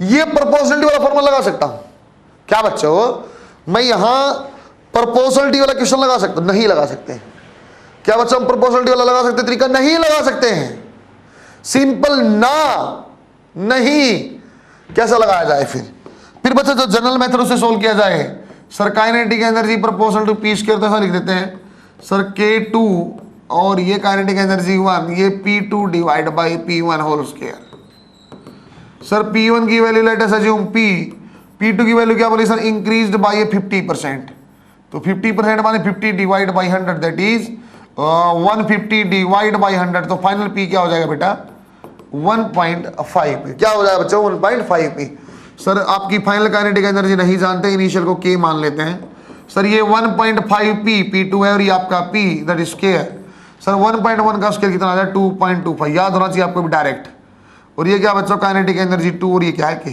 ये प्रोपोर्शनलिटी वाला फॉर्मूला लगा सकता हूं? क्या बच्चों मैं यहां प्रोपोर्शनलिटी वाला क्वेश्चन लगा सकता हूं? नहीं लगा सकते। क्या बच्चों हम प्रोपोर्शनलिटी वाला लगा सकते, तरीका नहीं लगा सकते हैं? सिंपल ना, नहीं। कैसा लगाया जाए फिर बच्चों जो जनरल मेथड उससे सोल्व किया जाए, sir kinetic energy proportional to P square, तो ऐसा लिख देते हैं सर K2 और ये काइनेटिक एनर्जी 1, ये P2 divide by P1 whole square. Sir P1 की value let us assume P, P2 की वैल्यू क्या बोली सर, इंक्रीज्ड बाई 50%, तो 50% माने 50 divide by 100, that is 150 divide by 100, तो फाइनल P क्या हो जाएगा बेटा, 1.5 क्या हो जाएगा बच्चों, 1.5 P। सर आपकी फाइनल काइनेटिक एनर्जी नहीं जानते, इनिशियल को K मान लेते हैं। सर ये 1.5 P P2 है और ये आपका P that is square. Sir 1.1 का स्क्वायर कितना आ जाए, 2.25, याद होना चाहिए आपको भी डायरेक्ट। और ये क्या बच्चों काइनेटिक एनर्जी 2 और ये क्या है K।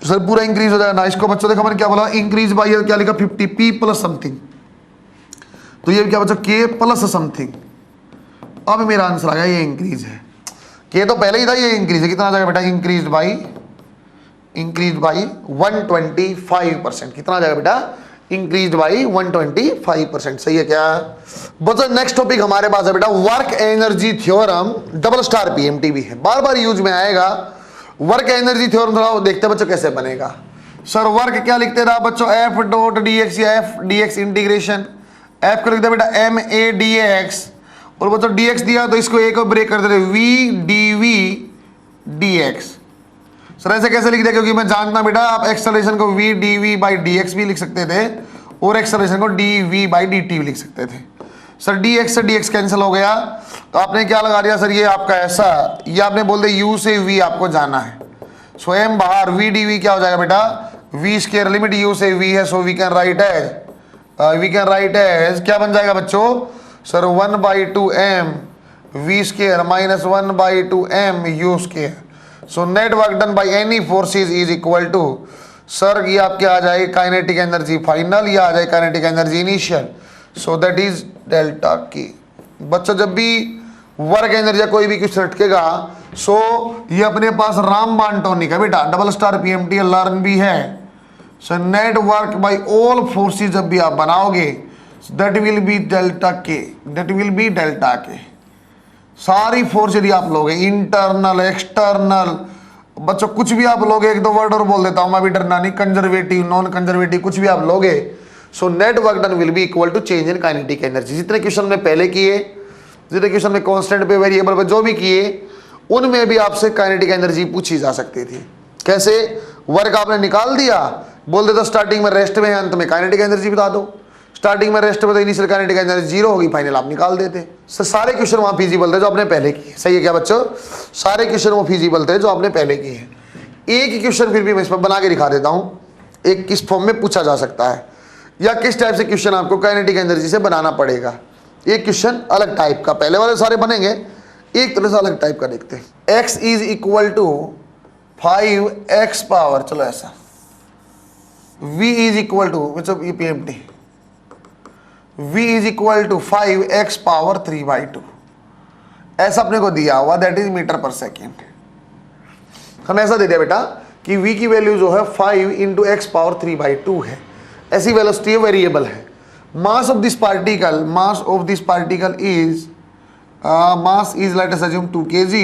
सर पूरा इंक्रीज हो जाएगा ना, इसको बच्चों देखो मैंने क्या बोला, इंक्रीज बाई क्या लिखा 50 P प्लस समथिंग, तो ये क्या बच्चों K प्लस समथिंग। अब मेरा आंसर आ गया, ये इंक्रीज है, K तो पहले ही था, ये इंक्रीज है, कितना आ जाएगा बेटा, इंक्रीज बाई 125%, कितना आ जाएगा बेटा, इंक्रीज बाई 125%। सही है क्या बच्चों? नेक्स्ट टॉपिक हमारे पास है बेटा work energy theorem, double star PMT भी है, बार बार यूज में आएगा। वर्क एनर्जी थ्योरम थोड़ा देखते हैं बच्चों कैसे बनेगा। सर वर्क क्या लिखते रहा बच्चों, F डॉट dx या F dx इंटीग्रेशन, F को लिखते बेटा ma dx, और बच्चों dx दिया तो इसको एक और ब्रेक कर देते v dv dx। सर ऐसे कैसे लिख दिया, क्योंकि मैं जानता बेटा आप एक्सेलरेशन को v dv बाई dx भी लिख सकते थे और एक्सेलरेशन को dv बाई dt भी लिख सकते थे। सर dx से dx कैंसिल हो गया, तो आपने क्या लगा दिया सर, ये आपका ऐसा, ये आपने बोल दिया u से v आपको जाना है, सो m बाहर v dv क्या हो जाएगा बेटा, v स्क्वायर, लिमिट u से v है, so we can write as क्या बन जाएगा बच्चों, sir 1/2 m v square minus 1/2 m u square. So net work done by any forces is equal to, sir ये आपके आ जाए काइनेटिक एनर्जी फाइनल, या आ जाए kinetic energy initial, so that is delta K। बच्चों जब भी वर्क एनर्जी कोई भी कुछ लटकेगा, सो ये अपने पास रामबाण टॉनिक है बेटा, डबल स्टार PMT लर्न भी है। सो net work by all forces जब भी आप बनाओगे, that will B delta K, that will B delta K। सारी फोर्स यदि आप लोगे, इंटरनल एक्सटर्नल, बच्चों कुछ भी आप लोगे, एक दो वर्ड और बोल देता हूं मैं भी, डरना नहीं, कंजर्वेटिव नॉन कंजर्वेटिव कुछ भी आप लोगे, so net work done will be equal to change in kinetic energy. जितने क्वेश्चन में पहले किए, जितने क्वेश्चन में कांस्टेंट पे वेरिएबल पे जो भी किए, उनमें भी आपसे काइनेटिक एनर्जी पूछी जा सकती थी। कैसे, वर्क आपने निकाल दिया, बोल देता स्टार्टिंग में रेस्ट में है, अंत में काइनेटिक एनर्जी बता दो, स्टार्टिंग में रेस्ट में तो इनिशियल काइनेटिक एनर्जी 0 होगी, फाइनल आप निकाल देते। सारे क्वेश्चन वहां फिजिबल थे जो आपने पहले किए। सही है क्या बच्चों, सारे क्वेश्चन वो फिजिबल थे जो आपने पहले किए हैं। एक ही क्वेश्चन फिर भी मैं इसमें बना के दिखा देता हूं, एक किस फॉर्म में पूछा जा सकता है, या किस टाइप से क्वेश्चन आपको काइनेटिक एनर्जी से बनाना पड़ेगा। एक क्वेश्चन अलग टाइप का, पहले वाले सारे बनेंगे, एक तरह से अलग टाइप का देखते हैं। x is equal to 5x power, चलो ऐसा v इज इक्वल टू मतलब PMT, v is equal to 5x power 3/2 ऐसा अपने को दिया हुआ, that is metre per second. हमें ऐसा दे दिया बेटा कि v की वैल्यू जो है 5 इंटू एक्स पावर 3/2 है, ऐसी वेलोसिटी वेरिएबल है। मास of this particle, mass of this particle is mass is let us assume 2 kg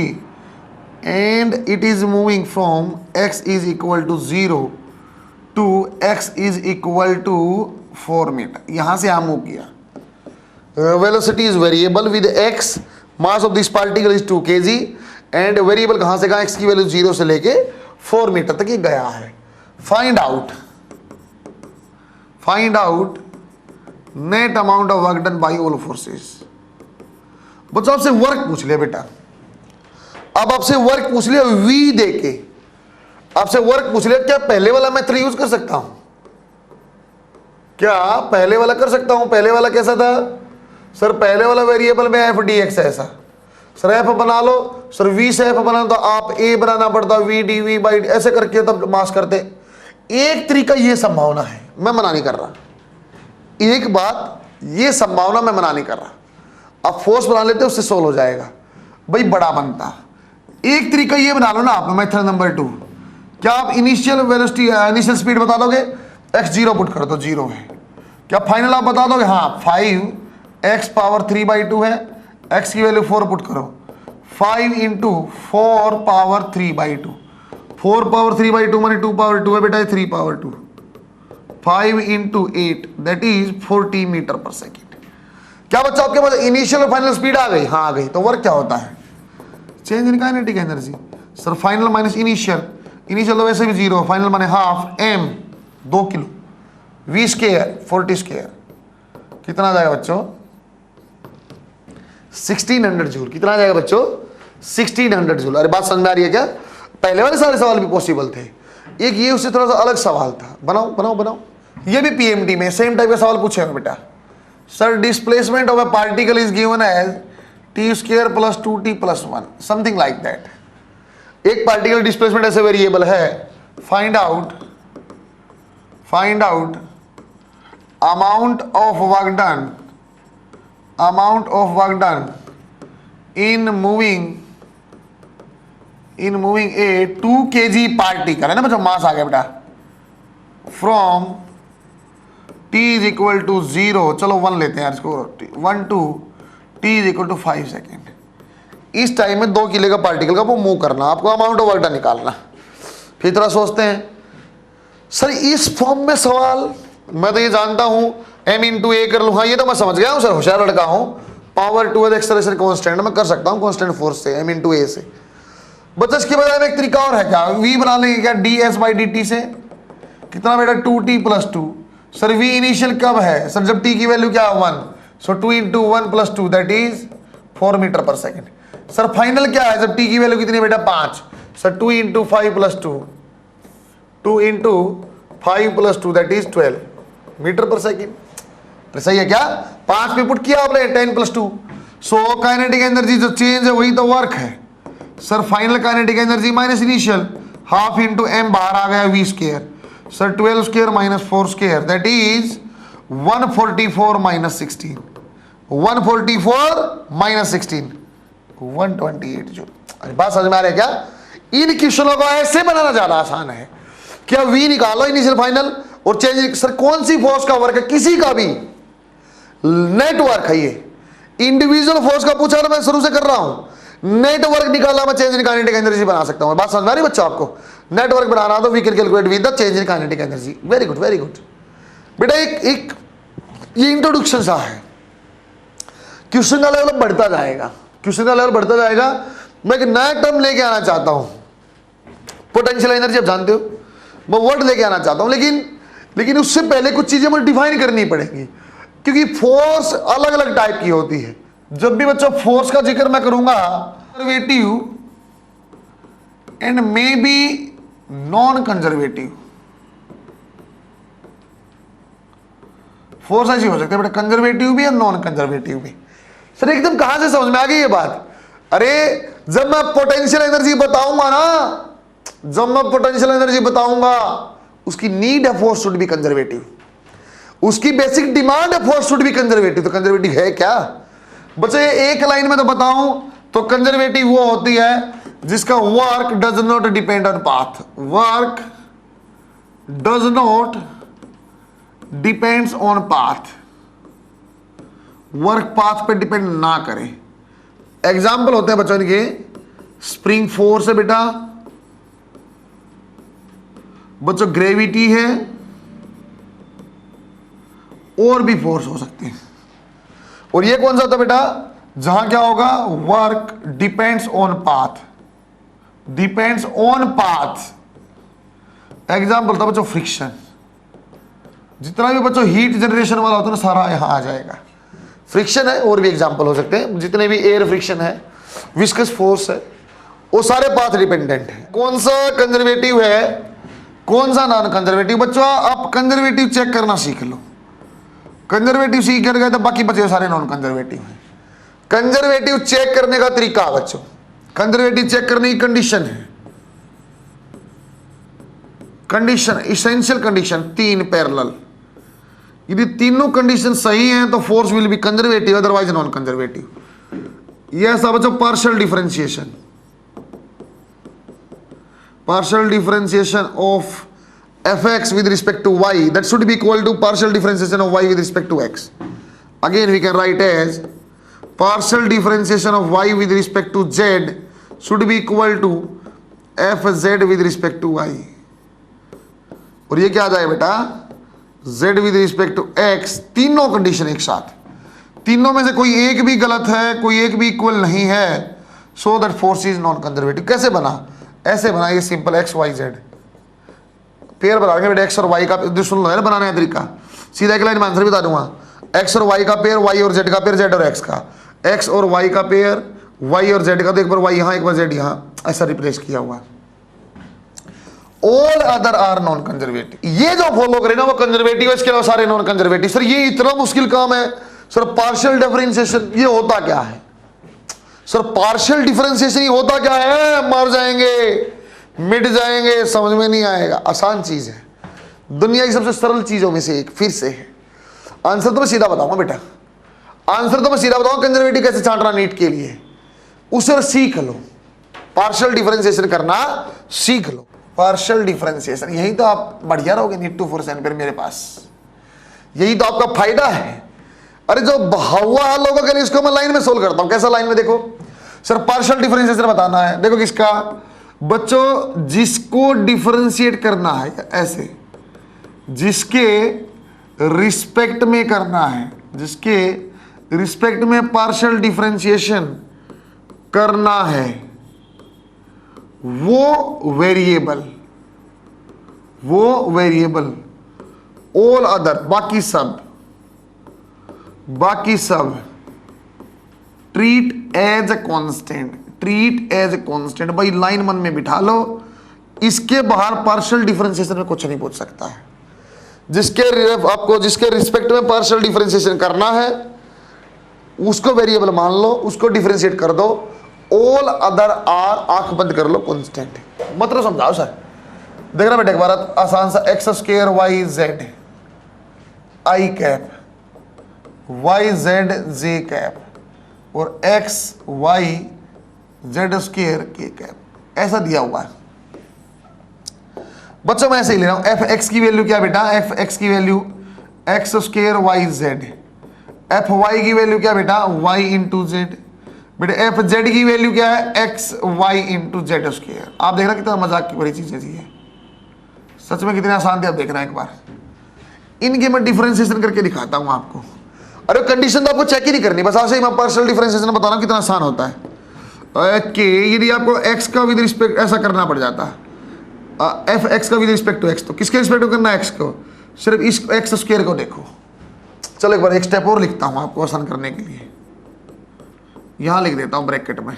and it is moving from x is equal to 0 to x is equal to 4 metre. यहाँ से यहाँ move किया, velocity is variable with x, mass of this particle is 2 kg and variable कहाँ से कहाँ, x की value 0 से लेके 4 मीटर तक ये गया है। Find out net amount of work done by all forces. बच्चों आपसे वर्क पूछ लिया बेटा, अब आपसे वर्क पूछ लिया v देके, आपसे वर्क पूछ लिया, क्या पहले वाला मेथड यूज कर सकता हूं? क्या पहले वाला कर सकता हूं? पहले वाला कैसा था सर? पहले वाला वेरिएबल में एफ डी एक्स ऐसा, सर एफ बना लो सर, v से एफ बनाना तो आप a बनाना पड़ता, v डी वी बाई ऐसे करके तब मास करते। एक तरीका ये संभावना है, मैं मना नहीं कर रहा, एक बात ये संभावना मैं मना नहीं कर रहा, आप फोर्स बना लेते उससे सोल्व हो जाएगा भाई, बड़ा बनता। एक तरीका ये बना लो ना आप, मेथड नंबर 2, क्या आप इनिशियल वेलोसिटी इनिशियल स्पीड बता दोगे? x0 पुट कर दो, 0 है। क्या फाइनल आप बता दोगे? हाँ, 5x पावर 3/2 है, x की वैल्यू 4 पुट करो, 5 इंटू 4 पावर 3/2, 4 पावर 3/2 माने 2 पावर 2 है बेटा, 3 power 2, 5 into 8 that is 40 metre per second. क्या बच्चा आपके पास इनिशियल और फाइनल स्पीड आ गई? हाँ आ गई। तो वर्क क्या होता है? Change in kinetic energy. Sir final minus initial, initial तो वैसे भी 0, फाइनल माने half m 2 kilo, v square 40 square, कितना आ जाएगा बच्चों? 1600 जूल। कितना आ जाएगा बच्चों? 1600 जूल। अरे बात समझ में आ रही है क्या? पहले वाले सारे सवाल भी पॉसिबल थे, एक ये उससे थोड़ा सा अलग सवाल था। बनाओ। ये भी PMT में सेम टाइप का सवाल पूछेगा बेटा। Sir displacement of a particle is given as t square plus 2t plus 1, something like that. एक पार्टिकल डिस्प्लेसमेंट ऐसे वेरिएबल है, find out amount of work done in moving a 2 kg particle, है ना बच्चों, मास आ गया बेटा, from t is equal to 0, चलो 1 लेते हैं यार इसको, 1 to t is equal to 5 second. इस टाइम में 2 किलो का पार्टिकल का वो मूव करना, आपको अमाउंट ऑफ वर्क डन निकालना। फिर थोड़ा सोचते हैं सर इस फॉर्म में सवाल, मैं तो ये जानता हूं m इंटू ए कर लूँ, हाँ ये तो मैं समझ गया हूँ सर, होशियार लड़का हूँ, पावर 2 एक्सेलरेशन कांस्टेंट मैं कर सकता हूँ कांस्टेंट फोर्स से, m इंटू ए से। बच्चा इसके बजाय में एक तरीका और है, क्या v बना लेंगे क्या ds बाई dt से? कितना बेटा? 2t plus 2। Sir v initial कब है सर? जब t की वैल्यू क्या है 1, so 2 into 1 plus 2 that is 4 metre per second. Sir final क्या है जब t की वैल्यू कितनी बेटा? 5, sir 2 into 5 plus 2, 2 into 5 plus 2 that is 12 metre per second. सही है क्या? 5 पे पुट किया आपने, 10 प्लस 2, सो काइनेटिक एनर्जी जो चेंज है वही तो वर्क है। Sir final kinetic energy minus initial, half into m बाहर आ गया v square, sir 12 square minus 4 square that is 144 minus 16, 144 minus 16 128 joule. अरे बात समझ में आ रही है क्या? इन क्वेश्चनों को ऐसे बनाना ज्यादा आसान है। क्या v निकालो इनिशियल फाइनल और चेंज, सर कौन सी फोर्स का वर्क है? किसी का भी नेटवर्क है ये, इंडिविजुअल फोर्स का पूछा ना, मैं शुरू से कर रहा हूं, नेटवर्क निकाला मैं चेंज इन काइनेटिक एनर्जी बना सकता हूं। बात समझ में आ रही बच्चों आपको? नेटवर्क बनाना तो we can calculate with the change in kinetic energy. Very good बेटा। एक ये इंट्रोडक्शन सा है, क्वेश्चन का लेवल बढ़ता जाएगा। मैं एक नया टर्म लेके आना चाहता हूं, पोटेंशियल एनर्जी, आप जानते हो, मैं वर्ड लेके आना चाहता हूं, लेकिन उससे पहले कुछ चीजें मुझे डिफाइन करनी पड़ेंगी, क्योंकि फोर्स अलग अलग टाइप की होती है। जब भी बच्चों फोर्स का जिक्र मैं करूंगा, conservative and may be non conservative force ऐसी हो सकती है बेटा, कंजर्वेटिव भी और नॉन कंजर्वेटिव भी। सर एकदम कहां से समझ में आ गई ये बात? अरे जब मैं पोटेंशियल एनर्जी बताऊंगा उसकी नीड है फोर्स शुड बी कंजर्वेटिव, उसकी बेसिक डिमांड है फोर्स शुड बी कंजर्वेटिव, तो कंजर्वेटिव है क्या बच्चे? एक लाइन में तो बताऊं तो कंजर्वेटिव वो होती है जिसका work does not depend on path, work does not depends on path, work path पे डिपेंड ना करे। एग्जाम्पल होते हैं बच्चों के स्प्रिंग फोर्स है बेटा, बच्चों ग्रेविटी है, और भी फोर्स हो सकते हैं। और ये कौन सा होता है बेटा? जहां क्या होगा? Work depends on path, depends on path. Example था बच्चों फ्रिक्शन, जितना भी बच्चों हीट जनरेशन वाला होता है ना सारा यहां आ जाएगा, फ्रिक्शन है। और भी एग्जाम्पल हो सकते हैं, जितने भी एयर फ्रिक्शन है, विस्कस फोर्स है, वो सारे पाथ डिपेंडेंट है। कौन सा कंजर्वेटिव है, कौन सा नॉन कंजर्वेटिव? बच्चों आप कंजर्वेटिव चेक करना सीख लो, कंजर्वेटिव सीख कर गए तो बाकी बचे सारे नॉन कंजर्वेटिव हैं। कंजर्वेटिव चेक करने का तरीका बच्चों, कंजर्वेटिव चेक करने की कंडीशन है, कंडीशन इसेंशियल कंडीशन 3 पैरेलल, यदि तीनों कंडीशन सही हैं तो force will be conservative, otherwise non conservative. यह सब बच्चों partial differentiation, partial differentiation of fx with respect to y, that should be equal to partial differentiation of y with respect to x. Again we can write as partial differentiation of y with respect to z should be equal to fz with respect to y. और ये क्या आ जाए बेटा? z with respect to x, तीनों condition एक साथ, तीनों में से कोई एक भी गलत है, कोई एक भी इक्वल नहीं है, so that force is non conservative। कैसे बना? ऐसे बनाइए simple X Y Z pair बना देंगे बेटा, एक्स और वाई का सुन लो है ना बनाने का तरीका, सीधा एक लाइन में आंसर बता दूंगा। एक्स और वाई का पेयर, वाई और जेड का पेयर, जेड और एक्स का, एक्स और वाई का पेयर, वाई और जेड का, तो एक बार वाई यहाँ एक बार जेड यहाँ, ऐसा रिप्लेस किया हुआ। All other are non conservative, ये जो फॉलो करे ना वो कंजर्वेटिव है, इसके अलावा सारे नॉन कंजर्वेटिव। सर ये इतना मुश्किल काम है सर, पार्शियल डिफरेंशिएशन ये होता क्या है? सर पार्शियल डिफरेंशिएशन ही होता क्या है? मर जाएंगे, मिट जाएंगे, समझ में नहीं आएगा। आसान चीज है, दुनिया की सबसे सरल चीजों में से एक फिर से है। आंसर तो मैं सीधा बताऊंगा बेटा, आंसर तो मैं सीधा बताऊंगा, कंजर्वेटिव कैसे छांटना नीट के लिए, उसे सीख लो, पार्शियल डिफरेंशिएशन करना सीख लो। पार्शियल डिफरेंशिएशन, यही तो आप बढ़िया रहोगे नीट 247 पर मेरे पास, यही तो आपका फायदा है। अरे जो हुआ हाल लोगों के लिए इसको मैं लाइन में सोल्व करता हूं। कैसा लाइन में? देखो सर पार्शियल डिफरेंशिएशन बताना है, देखो किसका बच्चों, जिसको डिफरेंशिएट करना है ऐसे, जिसके रिस्पेक्ट में करना है, जिसके रिस्पेक्ट में पार्शियल डिफरेंशिएशन करना है, वो वेरिएबल, वो वेरिएबल, ऑल अदर बाकी सब treat as a constant, treat as a constant. भाई लाइन मन में बिठा लो, इसके बाहर पार्शियल डिफरेंशिएशन में कुछ नहीं पूछ सकता है। जिसके आपको जिसके रिस्पेक्ट में पार्शियल डिफरेंशिएशन करना है उसको वेरिएबल मान लो, उसको डिफरेंशिएट कर दो। ऑल अदर आर, आंख बंद कर लो, कांस्टेंट। मतलब समझाओ सर, देखना बेटा एक बार आसान सा, X square Y Z I cap, Y Z J cap और एक्स वाई जेड स्क्वायर के कैप, ऐसा दिया हुआ है बच्चों। मैं ऐसे ही ले रहा हूं, एफ एक्स की वैल्यू क्या बेटा? एफ एक्स की value X square Y Z, F Y की वैल्यू क्या बेटा? Y into Z. बेटा एफ जेड की वैल्यू क्या है? X Y into Z square. आप देखना कितना मजाक की बड़ी चीज है जी, सच में कितने आसान थे, आप देखना एक बार। इनके मैं डिफरेंशिएशन करके दिखाता हूं आपको। अरे कंडीशन तो आपको चेक ही नहीं करनी, बस ऐसे ही मैं पार्शियल डिफरेंशिएशन बता रहा हूं कितना आसान होता है। कि यदि आपको एक्स का विद रिस्पेक्ट ऐसा करना पड़ जाता है, एफ एक्स का विद रिस्पेक्ट टू एक्स, तो किसके रिस्पेक्ट करना है? एक्स को। सिर्फ इस एक्स स्क्वायर को देखो। चलो एक बार एक स्टेप और लिखता हूं आपको आसान करने के लिए, यहां लिख देता हूं ब्रैकेट में।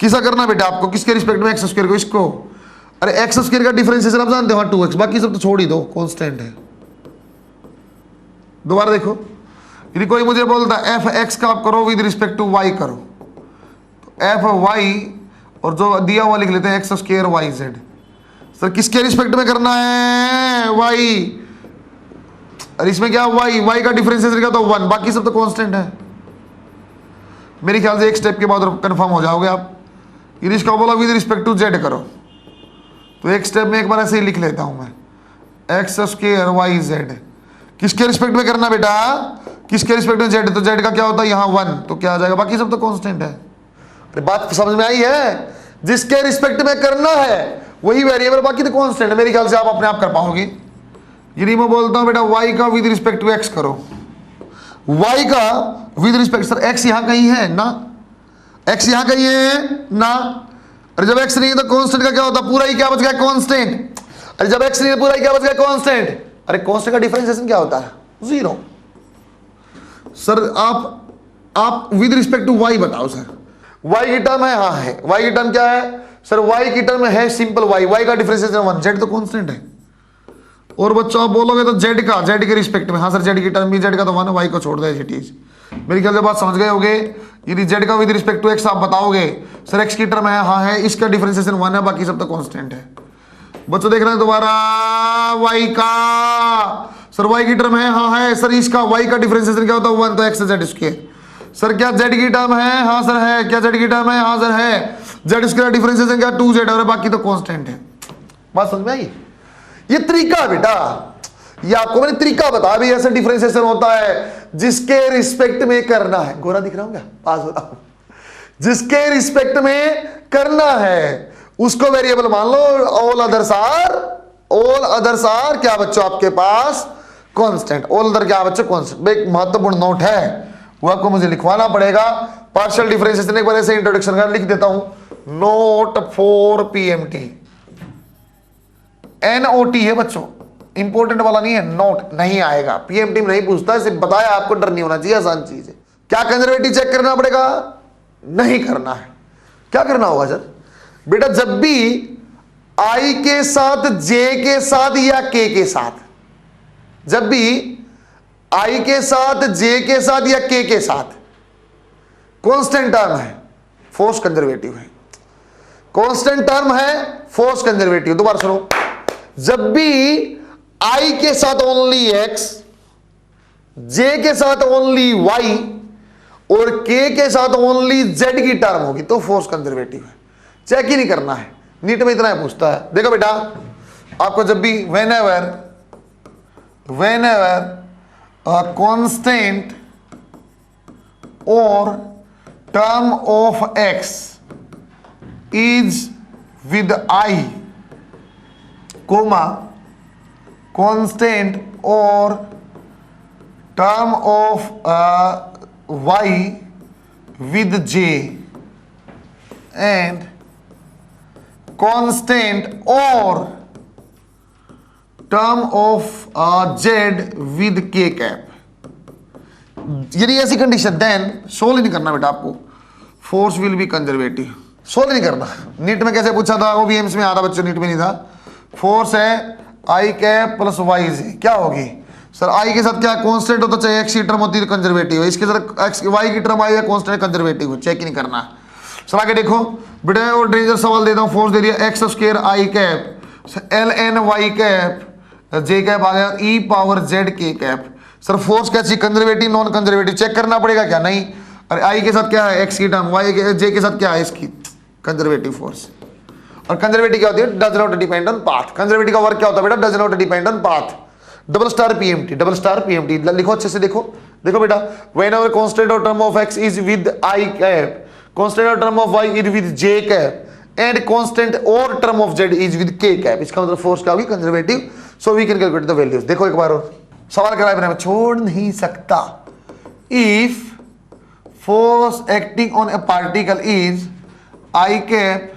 किसा करना बेटा आपको? किसके रिस्पेक्ट में? एक्स स्क्वायर को, इसको। अरे एक्स स्क्वायर का डिफरेंशिएशन आप जानते हो, 2x, बाकी सब तो छोड़ ही दो, कांस्टेंट है। दोबारा देखो, यदि कोई मुझे बोलता है एफ एक्स का आप करो विद रिस्पेक्ट टू वाई करो, तो एफ वाई और जो दिया हुआ लिख लेते हैं X square Y Z. Sir किसके रिस्पेक्ट में करना है? वाई। और इसमें क्या वाई, वाई का डिफरेंशिएशन क्या तो 1, बाकी सब तो कांस्टेंट है। मेरे ख्याल से एक स्टेप के बाद कंफर्म हो जाओगे आप। ये इसका बोला विद रिस्पेक्ट टू जेड करो, तो एक स्टेप में एक बार ऐसे ही लिख लेता हूं मैं, एक्स स्क्वायर वाई जेड। किसके रिस्पेक्ट में करना बेटा? किसके रिस्पेक्ट में जेड, तो जेड का क्या होता है यहाँ 1, तो क्या आ जाएगा, बाकी सब तो कांस्टेंट है। अरे बात समझ में आई है? जिसके रिस्पेक्ट में करना है वही वेरिएबल, बाकी तो कांस्टेंट है। मेरे ख्याल से आप अपने आप कर पाओगे। यदि मैं बोलता हूं बेटा वाई का विद रिस्पेक्ट टू एक्स करो, वाई का विद रिस्पेक्ट, सर एक्स यहां कहीं है ना, एक्स यहां कहीं है ना। अरे जब एक्स नहीं है तो कांस्टेंट का क्या होता है, पूरा ही क्या बच गया कांस्टेंट। अरे जब एक्स नहीं है पूरा ही क्या बच गया कांस्टेंट। अरे कांस्टेंट का डिफरेंशिएशन क्या होता है? 0। सर आप विद रिस्पेक्ट टू वाई बताओ सर। वाई की टर्म है, हाँ है। वाई की टर्म क्या है सर? वाई की टर्म है सिंपल वाई, वाई का डिफरेंशिएशन 1, जेड तो कांस्टेंट है। और बच्चों आप बोलोगे तो जेड का, जेड के रिस्पेक्ट में, हाँ सर जेड की टर्म भी, जेड का तो 1 है, वाई को छोड़ दे ऐसी चीज। मेरी ख्याल से बात समझ गए होगे। यदि जेड का विद रिस्पेक्ट टू एक्स आप बताओगे, सर एक्स की टर्म है, हाँ है, इसका डिफरेंशिएशन 1 है, बाकी सब तो कांस्टेंट है। बच्चों देख रहे हैं दोबारा, वाई का सर वाई की टर्म है, हाँ है सर, इसका वाई का डिफरेंशिएशन क्या होता है 1, तो एक्स जेड स्क्वायर। सर क्या जेड की टर्म है? हाँ सर है। क्या जेड की टर्म है? हाँ सर है। जेड स्क्वायर डिफरेंशिएशन क्या 2z, और बाकी तो कांस्टेंट है। बात समझ में आई? ये तरीका बेटा, ये आपको मैंने तरीका बता भी, ऐसा डिफरेंशिएशन होता है जिसके रिस्पेक्ट में करना है। गोरा दिख रहा हूँ क्या? पास हो रहा हूं। जिसके रिस्पेक्ट में करना है उसको वेरिएबल मान लो, ऑल अदर्स आर क्या बच्चों आपके पास कांस्टेंट। ऑल अदर क्या बच्चों कांस्टेंट। एक महत्वपूर्ण नोट है, वो आपको मुझे लिखवाना पड़ेगा। पार्शियल डिफरेंशिएशन एक बार ऐसे इंट्रोडक्शन का लिख देता हूं, नोट फॉर पीएमटी। NOT है बच्चों, इंपॉर्टेंट वाला नहीं है, नोट नहीं आएगा, पीएमटी में नहीं पूछता, सिर्फ बताया आपको, डर नहीं होना चाहिए, आसान चीज है। क्या कंजर्वेटिव चेक करना पड़ेगा? नहीं करना है। क्या करना होगा सर? बेटा जब भी I के साथ, J के साथ या K के साथ, जब भी I के साथ, J के साथ या K के साथ कांस्टेंट टर्म है, फोर्स कंजर्वेटिव है। कांस्टेंट टर्म है, फोर्स कंजर्वेटिव। दोबारा सुनो, जब भी I के साथ ओनली X, J के साथ ओनली Y और K के साथ ओनली Z की टर्म होगी तो फोर्स कंजर्वेटिव है। चेक ही नहीं करना है, नीट में इतना ही पूछता है। देखो बेटा, आपको जब भी whenever a constant or term of x is with I, comma constant or term of y with j and constant or term of Z with K cap, यदि ऐसी कंडीशन, देन सोल्व नहीं करना बेटा आपको, force will be conservative. Solve नहीं करना। NEET में कैसे पूछा था, ओबीएम्स में आता बच्चों, नीट में नहीं था। फोर्स है आई कैप प्लस वाई जे, क्या होगी सर? आई के साथ क्या कांस्टेंट होता, चाहे एक्स की टर्म होती है कंजर्वेटिव है, इसके साथ एक्स वाई की टर्म आई है कांस्टेंट कंजर्वेटिव है, चेक ही नहीं करना। सर आगे देखो बेटा, और डेंजर सवाल देता हूं, फोर्स दे दिया X square I cap L N Y cap J cap आ गया E power Z K cap. Sir force कैसी, कंजर्वेटिव नॉन कंजर्वेटिव, चेक करना पड़ेगा क्या? नहीं। अरे आई के साथ क्या है एक्स की टर्म, वाई के जे के साथ क्या है इसकी कंजर्वेटिव फोर्स। और कंजर्वेटिव क्या होती है? Does not depend on path. Conservative का वर्क क्या होता है बेटा? Does not depend on path. Double star PMT, double star PMT लिखो अच्छे से। देखो देखो बेटा, व्हेनेवर कांस्टेंट और term of X is with I cap, constant और term of Y is with J cap and constant और term of Z is with K cap, इसका मतलब फोर्स क्या होगी? Conservative. So we can calculate the values. देखो एक बार और सवाल कराए बिना मैं छोड़ नहीं सकता। If force acting on a particle is I cap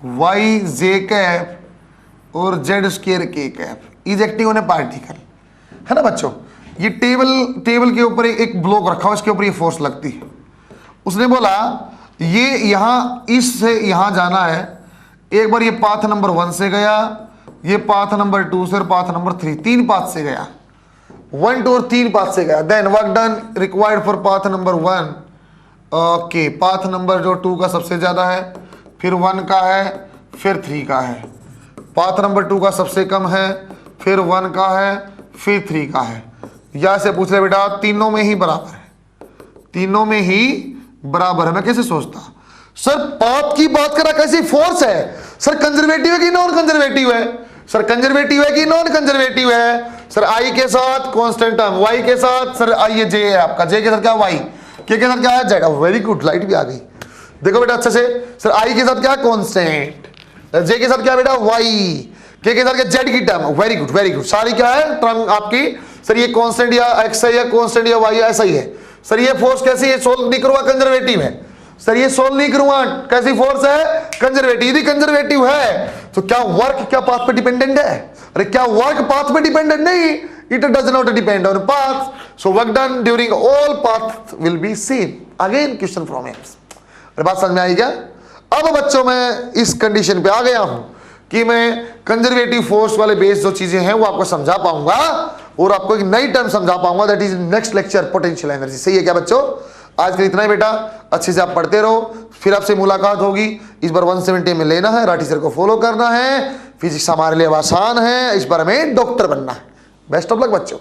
Y J cap और जेड स्क्वायर के cap is acting on a particle, है ना बच्चों? ये टेबल के ऊपर एक ब्लॉक रखा हुआ, इसके ऊपर ये फोर्स लगती है। उसने बोला ये यहां इससे यहां जाना है, एक बार ये पाथ नंबर 1 से गया, ये पाथ नंबर 2 से और पाथ नंबर 3, 3 पाथ से गया, 1 2 और 3 पाथ से गया। Then work done required for path number 1, okay, path number जो 2 का सबसे ज्यादा है, फिर 1 का है, फिर 3 का है। पाथ नंबर 2 का सबसे कम है, फिर 1 का है, फिर 3 का है। या से पूछ रहे बेटा तीनों में ही बराबर है, तीनों में ही बराबर है। मैं कैसे सोचता सर, पाथ की बात करा कैसी फोर्स है सर, कंजर्वेटिव है कि नॉन कंजर्वेटिव है सर, कंजर्वेटिव है कि नॉन कंजर्वेटिव है सर, आई के साथ कांस्टेंट टर्म, वाई के साथ सर आई ये जे है आपका, जे के साथ क्या वाई, के साथ क्या है जेड। वेरी गुड, लाइट भी आ गई। देखो बेटा अच्छे से सर, आई के साथ क्या कांस्टेंट, जे के साथ क्या बेटा वाई, के साथ क्या जेड की term. Very good very good, सारी क्या है टर्म आपकी सर, ये कांस्टेंट या एक्स है या कांस्टेंट या वाई ऐसा ही है सर। ये फोर्स कैसी है, सोल्व नहीं करूंगा, कंजर्वेटिव है सर, ये सोल्व नहीं करूंगा, कैसी फोर्स है कंजर्वेटिव। यदि कंजर्वेटिव है तो क्या वर्क क्या पाथ पे डिपेंडेंट है, अरे क्या वर्क पाथ पे डिपेंडेंट नहीं, it does not depend on path, so work done during all path will be same. Again question from AIIMS. अरे बात समझ में आई क्या? अब बच्चों मैं इस कंडीशन पे आ गया हूं कि मैं कंजर्वेटिव फोर्स वाले बेस जो चीजें हैं वो आपको समझा पाऊंगा और आपको एक नई टर्म समझा पाऊंगा, that is next lecture potential energy. सही है क्या बच्चों? आज के लिए इतना ही बेटा, अच्छे से आप पढ़ते रहो, फिर आपसे मुलाकात होगी। इस बार 170 में लेना है, राठी सर को फॉलो करना है, फिजिक्स हमारे लिए आसान है, इस बार हमें डॉक्टर बनना है। बेस्ट ऑफ लक बच्चों।